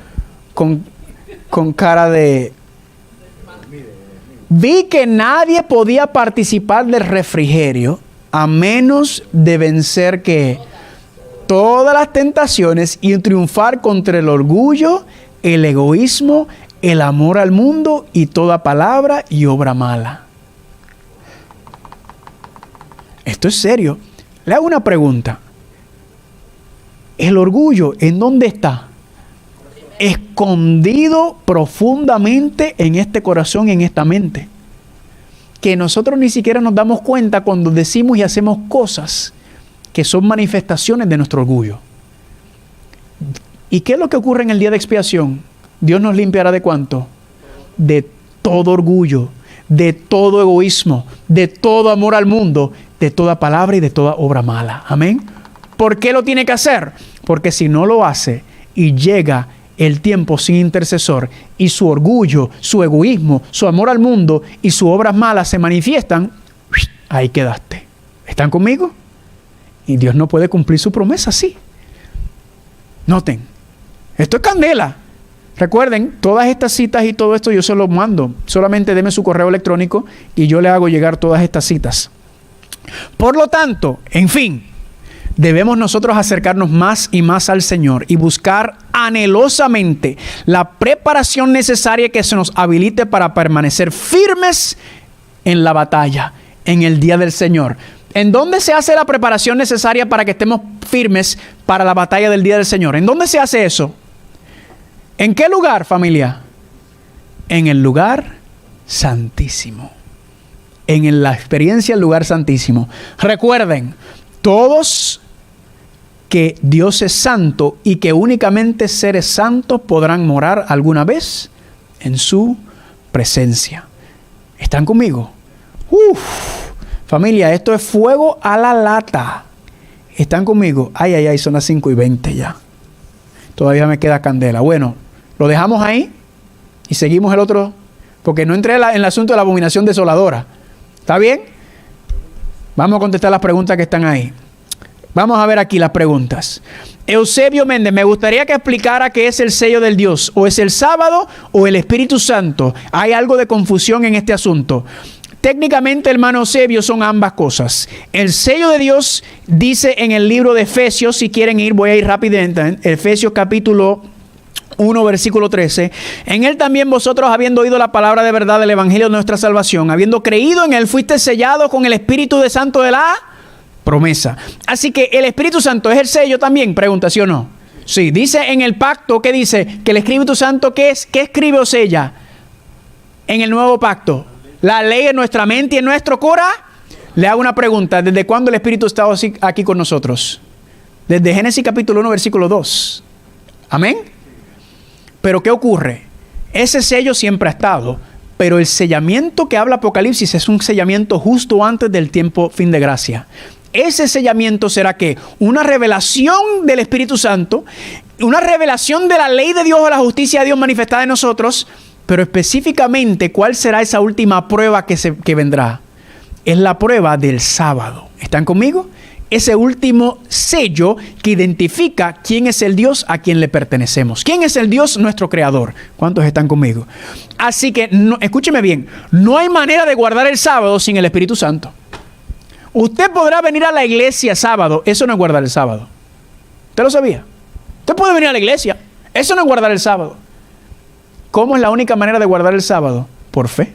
cara de... Vi que nadie podía participar del refrigerio a menos de vencer que todas las tentaciones y triunfar contra el orgullo, el egoísmo, el amor al mundo y toda palabra y obra mala. Esto es serio. Le hago una pregunta. ¿El orgullo en dónde está? Escondido profundamente en este corazón y en esta mente, que nosotros ni siquiera nos damos cuenta cuando decimos y hacemos cosas que son manifestaciones de nuestro orgullo. ¿Y qué es lo que ocurre en el día de expiación? Dios nos limpiará ¿de cuánto? De todo orgullo, de todo egoísmo, de todo amor al mundo, de toda palabra y de toda obra mala. Amén. ¿Por qué lo tiene que hacer? Porque si no lo hace y llega el tiempo sin intercesor y su orgullo, su egoísmo, su amor al mundo y sus obras malas se manifiestan, ahí quedaste. ¿Están conmigo? Y Dios no puede cumplir su promesa así. Noten, esto es candela. Recuerden, todas estas citas y todo esto yo se los mando. Solamente deme su correo electrónico y yo le hago llegar todas estas citas. Por lo tanto, en fin, debemos nosotros acercarnos más y más al Señor y buscar anhelosamente la preparación necesaria que se nos habilite para permanecer firmes en la batalla, en el día del Señor. ¿En dónde se hace la preparación necesaria para que estemos firmes para la batalla del día del Señor? ¿En dónde se hace eso? ¿En qué lugar, familia? En el lugar santísimo. En la experiencia del lugar santísimo. Recuerden, todos que Dios es santo y que únicamente seres santos podrán morar alguna vez en su presencia. ¿Están conmigo? Familia, esto es fuego a la lata. ¿Están conmigo? Ay, son las 5:20 ya. Todavía me queda candela. Bueno, lo dejamos ahí y seguimos el otro, porque no entré en el asunto de la abominación desoladora. ¿Está bien? Vamos a contestar las preguntas que están ahí. Vamos a ver aquí las preguntas. Eusebio Méndez, me gustaría que explicara qué es el sello del Dios. ¿O es el sábado o el Espíritu Santo? Hay algo de confusión en este asunto. Técnicamente, hermano Eusebio, son ambas cosas. El sello de Dios dice en el libro de Efesios, si quieren ir, voy a ir rápidamente, Efesios capítulo 1, versículo 13. En él también vosotros, habiendo oído la palabra de verdad del evangelio de nuestra salvación, habiendo creído en él, fuiste sellados con el Espíritu de Santo de la promesa. Así que el Espíritu Santo es el sello también, pregunta, ¿sí o no? Sí, dice en el pacto, ¿qué dice? Que el Espíritu Santo, ¿qué es? ¿Qué escribe o sella? En el nuevo pacto. La ley en nuestra mente y en nuestro corazón. Le hago una pregunta, ¿desde cuándo el Espíritu está aquí con nosotros? Desde Génesis capítulo 1, versículo 2. Amén. Pero ¿qué ocurre? Ese sello siempre ha estado, pero el sellamiento que habla Apocalipsis es un sellamiento justo antes del tiempo fin de gracia. Ese sellamiento será ¿qué? Una revelación del Espíritu Santo, una revelación de la ley de Dios o la justicia de Dios manifestada en nosotros, pero específicamente, ¿cuál será esa última prueba que vendrá? Es la prueba del sábado. ¿Están conmigo? Ese último sello que identifica quién es el Dios a quien le pertenecemos. ¿Quién es el Dios? Nuestro creador. ¿Cuántos están conmigo? Así que, escúcheme bien, no hay manera de guardar el sábado sin el Espíritu Santo. Usted podrá venir a la iglesia sábado, eso no es guardar el sábado. ¿Usted lo sabía? Usted puede venir a la iglesia, eso no es guardar el sábado. ¿Cómo es la única manera de guardar el sábado? Por fe.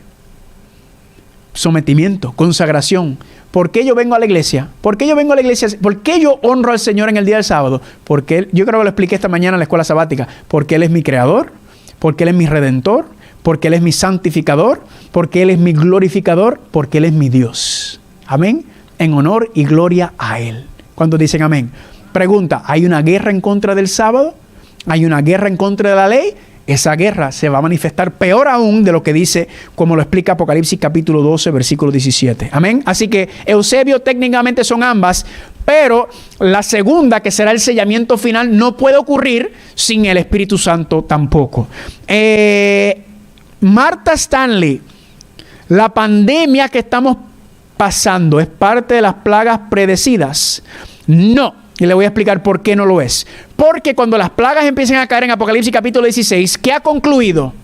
Sometimiento, consagración. ¿Por qué yo vengo a la iglesia? ¿Por qué yo vengo a la iglesia? ¿Por qué yo honro al Señor en el día del sábado? Porque yo creo que lo expliqué esta mañana en la escuela sabática. Porque Él es mi creador, porque Él es mi redentor, porque Él es mi santificador, porque Él es mi glorificador, porque Él es mi Dios. Amén. En honor y gloria a Él. ¿Cuántos dicen amén? Pregunta, ¿hay una guerra en contra del sábado? ¿Hay una guerra en contra de la ley? Esa guerra se va a manifestar peor aún de lo que dice, como lo explica Apocalipsis capítulo 12, versículo 17. Amén. Así que Eusebio, técnicamente son ambas, pero la segunda, que será el sellamiento final, no puede ocurrir sin el Espíritu Santo tampoco. Marta Stanley, la pandemia que estamos pasando es parte de las plagas predecidas. No. Y le voy a explicar por qué no lo es. Porque cuando las plagas empiecen a caer en Apocalipsis capítulo 16, ¿qué ha concluido?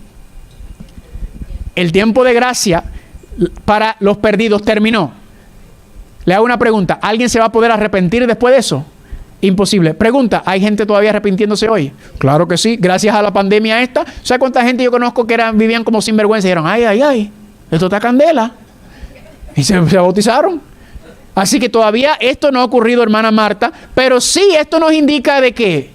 El tiempo de gracia para los perdidos terminó. Le hago una pregunta. ¿Alguien se va a poder arrepentir después de eso? Imposible. Pregunta, ¿hay gente todavía arrepintiéndose hoy? Claro que sí. Gracias a la pandemia esta. ¿Sabe cuánta gente yo conozco que vivían como sinvergüenza y dijeron, ay, esto está candela? Y se bautizaron. Así que todavía esto no ha ocurrido, hermana Marta, pero sí esto nos indica de que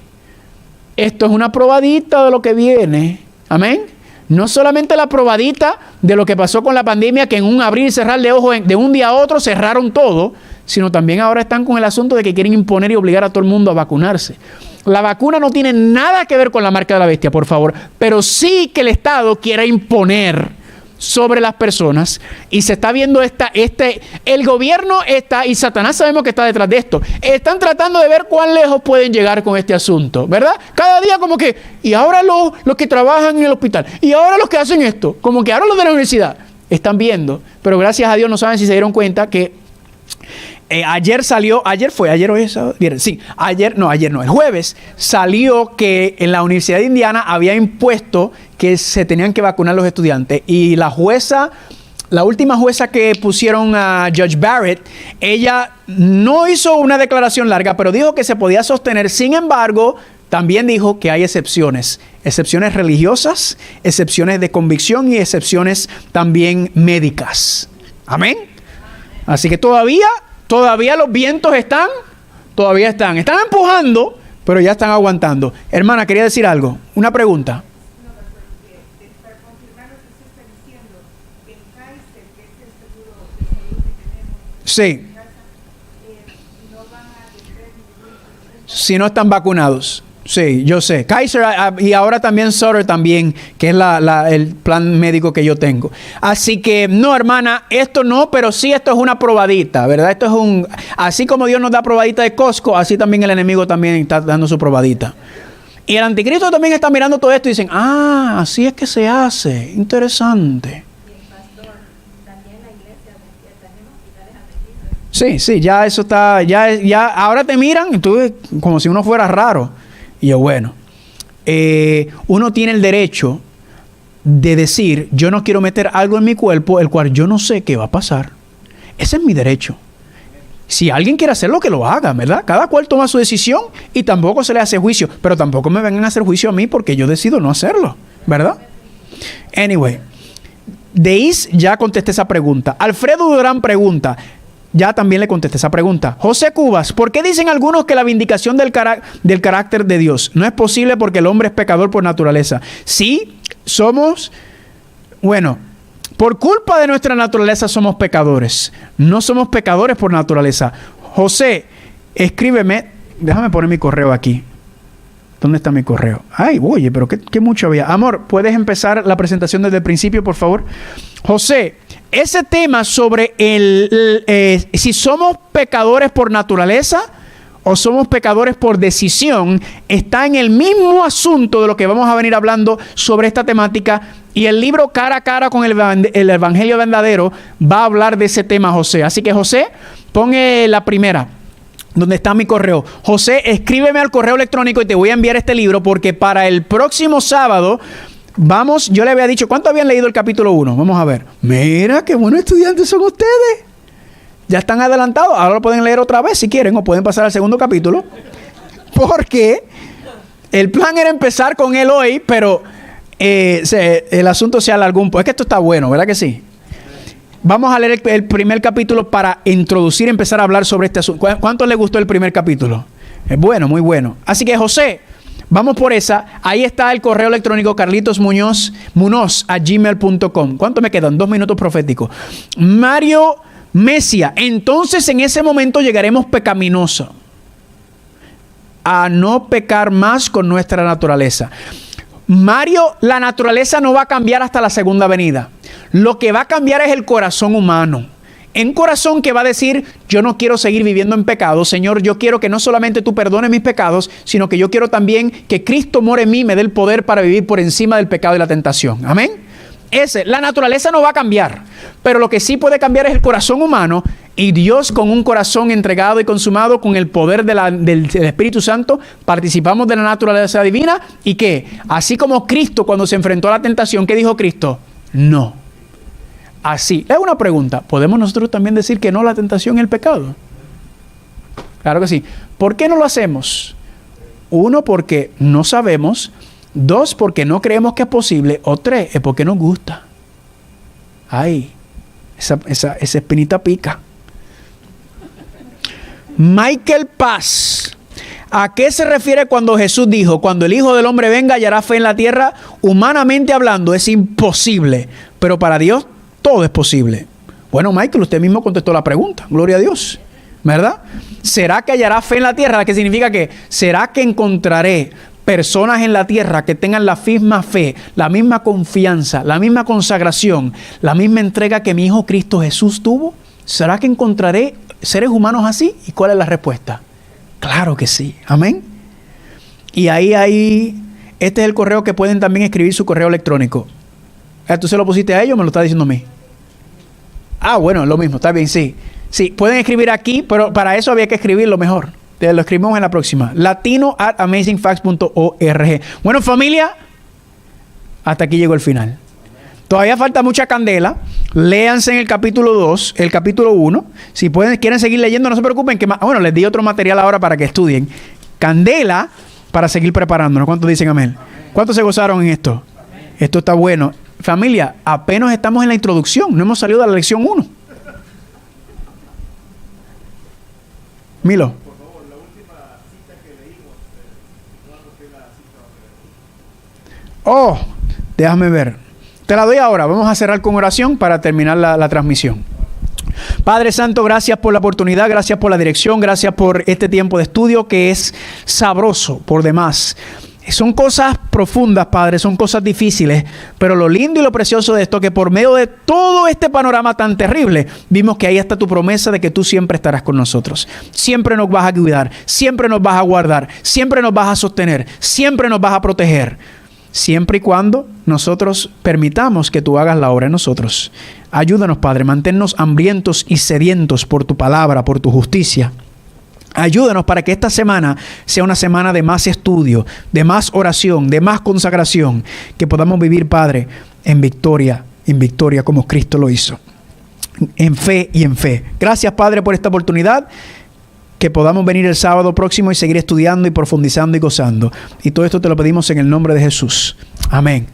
esto es una probadita de lo que viene. Amén. No solamente la probadita de lo que pasó con la pandemia, que en un abrir y cerrar de ojos de un día a otro cerraron todo, sino también ahora están con el asunto de que quieren imponer y obligar a todo el mundo a vacunarse. La vacuna no tiene nada que ver con la marca de la bestia, por favor, pero sí que el Estado quiere imponer sobre las personas, y se está viendo el gobierno está, y Satanás sabemos que está detrás de esto, están tratando de ver cuán lejos pueden llegar con este asunto, ¿verdad? Cada día como que, y ahora los que trabajan en el hospital, y ahora los que hacen esto, como que ahora los de la universidad, están viendo, pero gracias a Dios no saben si se dieron cuenta que El jueves salió que en la Universidad de Indiana había impuesto que se tenían que vacunar los estudiantes. Y la última jueza que pusieron a Judge Barrett, ella no hizo una declaración larga, pero dijo que se podía sostener. Sin embargo, también dijo que hay excepciones religiosas, excepciones de convicción y excepciones también médicas. Amén. Así que todavía los vientos están empujando, pero ya están aguantando. Hermana, quería decir algo, una pregunta. Para confirmar lo que usted está diciendo, en Kaiser, que es el seguro de salud que tenemos, Sí, no van a atender ningún. si no están vacunados. Sí, yo sé. Kaiser y ahora también Sutter también, que es el plan médico que yo tengo. Así que no, hermana, esto no, pero sí esto es una probadita, ¿verdad? Esto es así como Dios nos da probadita de Costco, así también el enemigo también está dando su probadita. Y el anticristo también está mirando todo esto y dicen, así es que se hace. Interesante. Sí, ya eso está, ya ahora te miran y tú como si uno fuera raro. Y yo, bueno, uno tiene el derecho de decir, yo no quiero meter algo en mi cuerpo, el cual yo no sé qué va a pasar. Ese es mi derecho. Si alguien quiere hacerlo, que lo haga, ¿verdad? Cada cual toma su decisión y tampoco se le hace juicio. Pero tampoco me vengan a hacer juicio a mí porque yo decido no hacerlo, ¿verdad? Anyway, Deis ya contesté esa pregunta. Alfredo Durán pregunta, ya también le contesté esa pregunta. José Cubas, ¿por qué dicen algunos que la vindicación del carácter de Dios no es posible porque el hombre es pecador por naturaleza? Sí, por culpa de nuestra naturaleza somos pecadores. No somos pecadores por naturaleza. José, escríbeme. Déjame poner mi correo aquí. ¿Dónde está mi correo? Ay, oye, pero qué mucho había. Amor, ¿puedes empezar la presentación desde el principio, por favor? José, ese tema sobre si somos pecadores por naturaleza o somos pecadores por decisión está en el mismo asunto de lo que vamos a venir hablando sobre esta temática. Y el libro Cara a Cara con el Evangelio Verdadero va a hablar de ese tema, José. Así que, José, pon la primera, donde está mi correo. José, escríbeme al correo electrónico y te voy a enviar este libro porque para el próximo sábado yo le había dicho, ¿cuánto habían leído el capítulo 1? Vamos a ver. Mira, qué buenos estudiantes son ustedes. Ya están adelantados. Ahora lo pueden leer otra vez si quieren o pueden pasar al segundo capítulo. Porque el plan era empezar con él hoy, pero el asunto se alargó un poco. Es que esto está bueno, ¿verdad que sí? Vamos a leer el primer capítulo para empezar a hablar sobre este asunto. ¿Cuánto les gustó el primer capítulo? Es bueno, muy bueno. Así que, José, vamos por esa. Ahí está el correo electrónico carlitosmunoz@gmail.com. ¿Cuánto me quedan? 2 minutos proféticos. Mario Mesia. Entonces en ese momento llegaremos pecaminosos a no pecar más con nuestra naturaleza. Mario, la naturaleza no va a cambiar hasta la segunda venida. Lo que va a cambiar es el corazón humano. Un corazón que va a decir, yo no quiero seguir viviendo en pecado. Señor, yo quiero que no solamente tú perdones mis pecados, sino que yo quiero también que Cristo more en mí, me dé el poder para vivir por encima del pecado y la tentación. Amén. La naturaleza no va a cambiar, pero lo que sí puede cambiar es el corazón humano, y Dios, con un corazón entregado y consumado con el poder del Espíritu Santo, participamos de la naturaleza divina. Y que así como Cristo cuando se enfrentó a la tentación, ¿qué dijo Cristo? No. Así, es una pregunta, ¿podemos nosotros también decir que no a la tentación y el pecado? Claro que sí. ¿Por qué no lo hacemos? 1, porque no sabemos. 2, porque no creemos que es posible. O 3, es porque nos gusta. Ay, esa espinita pica. Michael Paz, ¿a qué se refiere cuando Jesús dijo, cuando el Hijo del Hombre venga hallará fe en la tierra? Humanamente hablando es imposible, pero para Dios todo es posible. Bueno, Michael, usted mismo contestó la pregunta. Gloria a Dios, ¿verdad? ¿Será que hallará fe en la tierra? ¿Qué significa que? ¿Será que encontraré personas en la tierra que tengan la misma fe, la misma confianza, la misma consagración, la misma entrega que mi Hijo Cristo Jesús tuvo? ¿Será que encontraré seres humanos así? ¿Y cuál es la respuesta? Claro que sí. Amén. Y ahí, este es el correo que pueden también escribir su correo electrónico. ¿Tú se lo pusiste a ellos o me lo estás diciendo a mí? Bueno, lo mismo, está bien, sí. Sí, pueden escribir aquí, pero para eso había que escribirlo mejor. Lo escribimos en la próxima. latino@amazingfacts.org. Bueno, familia, hasta aquí llegó el final. Todavía falta mucha candela. Léanse en el capítulo 2, el capítulo 1. Si quieren seguir leyendo, no se preocupen. Bueno, les di otro material ahora para que estudien. Candela para seguir preparándonos. ¿Cuántos dicen amén? ¿Cuántos se gozaron en esto? Esto está bueno. Familia, apenas estamos en la introducción. No hemos salido de la lección 1. Milo. Oh, déjame ver. Te la doy ahora. Vamos a cerrar con oración para terminar la transmisión. Padre Santo, gracias por la oportunidad, gracias por la dirección, gracias por este tiempo de estudio que es sabroso por demás. Son cosas profundas, Padre, son cosas difíciles, pero lo lindo y lo precioso de esto es que por medio de todo este panorama tan terrible, vimos que ahí está tu promesa de que tú siempre estarás con nosotros. Siempre nos vas a cuidar, siempre nos vas a guardar, siempre nos vas a sostener, siempre nos vas a proteger. Siempre y cuando nosotros permitamos que tú hagas la obra en nosotros. Ayúdanos, Padre, manténnos hambrientos y sedientos por tu palabra, por tu justicia. Ayúdanos para que esta semana sea una semana de más estudio, de más oración, de más consagración, que podamos vivir, Padre, en victoria como Cristo lo hizo, en fe y en fe. Gracias, Padre, por esta oportunidad, que podamos venir el sábado próximo y seguir estudiando y profundizando y gozando. Y todo esto te lo pedimos en el nombre de Jesús. Amén.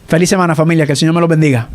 Feliz semana, familia, que el Señor me los bendiga.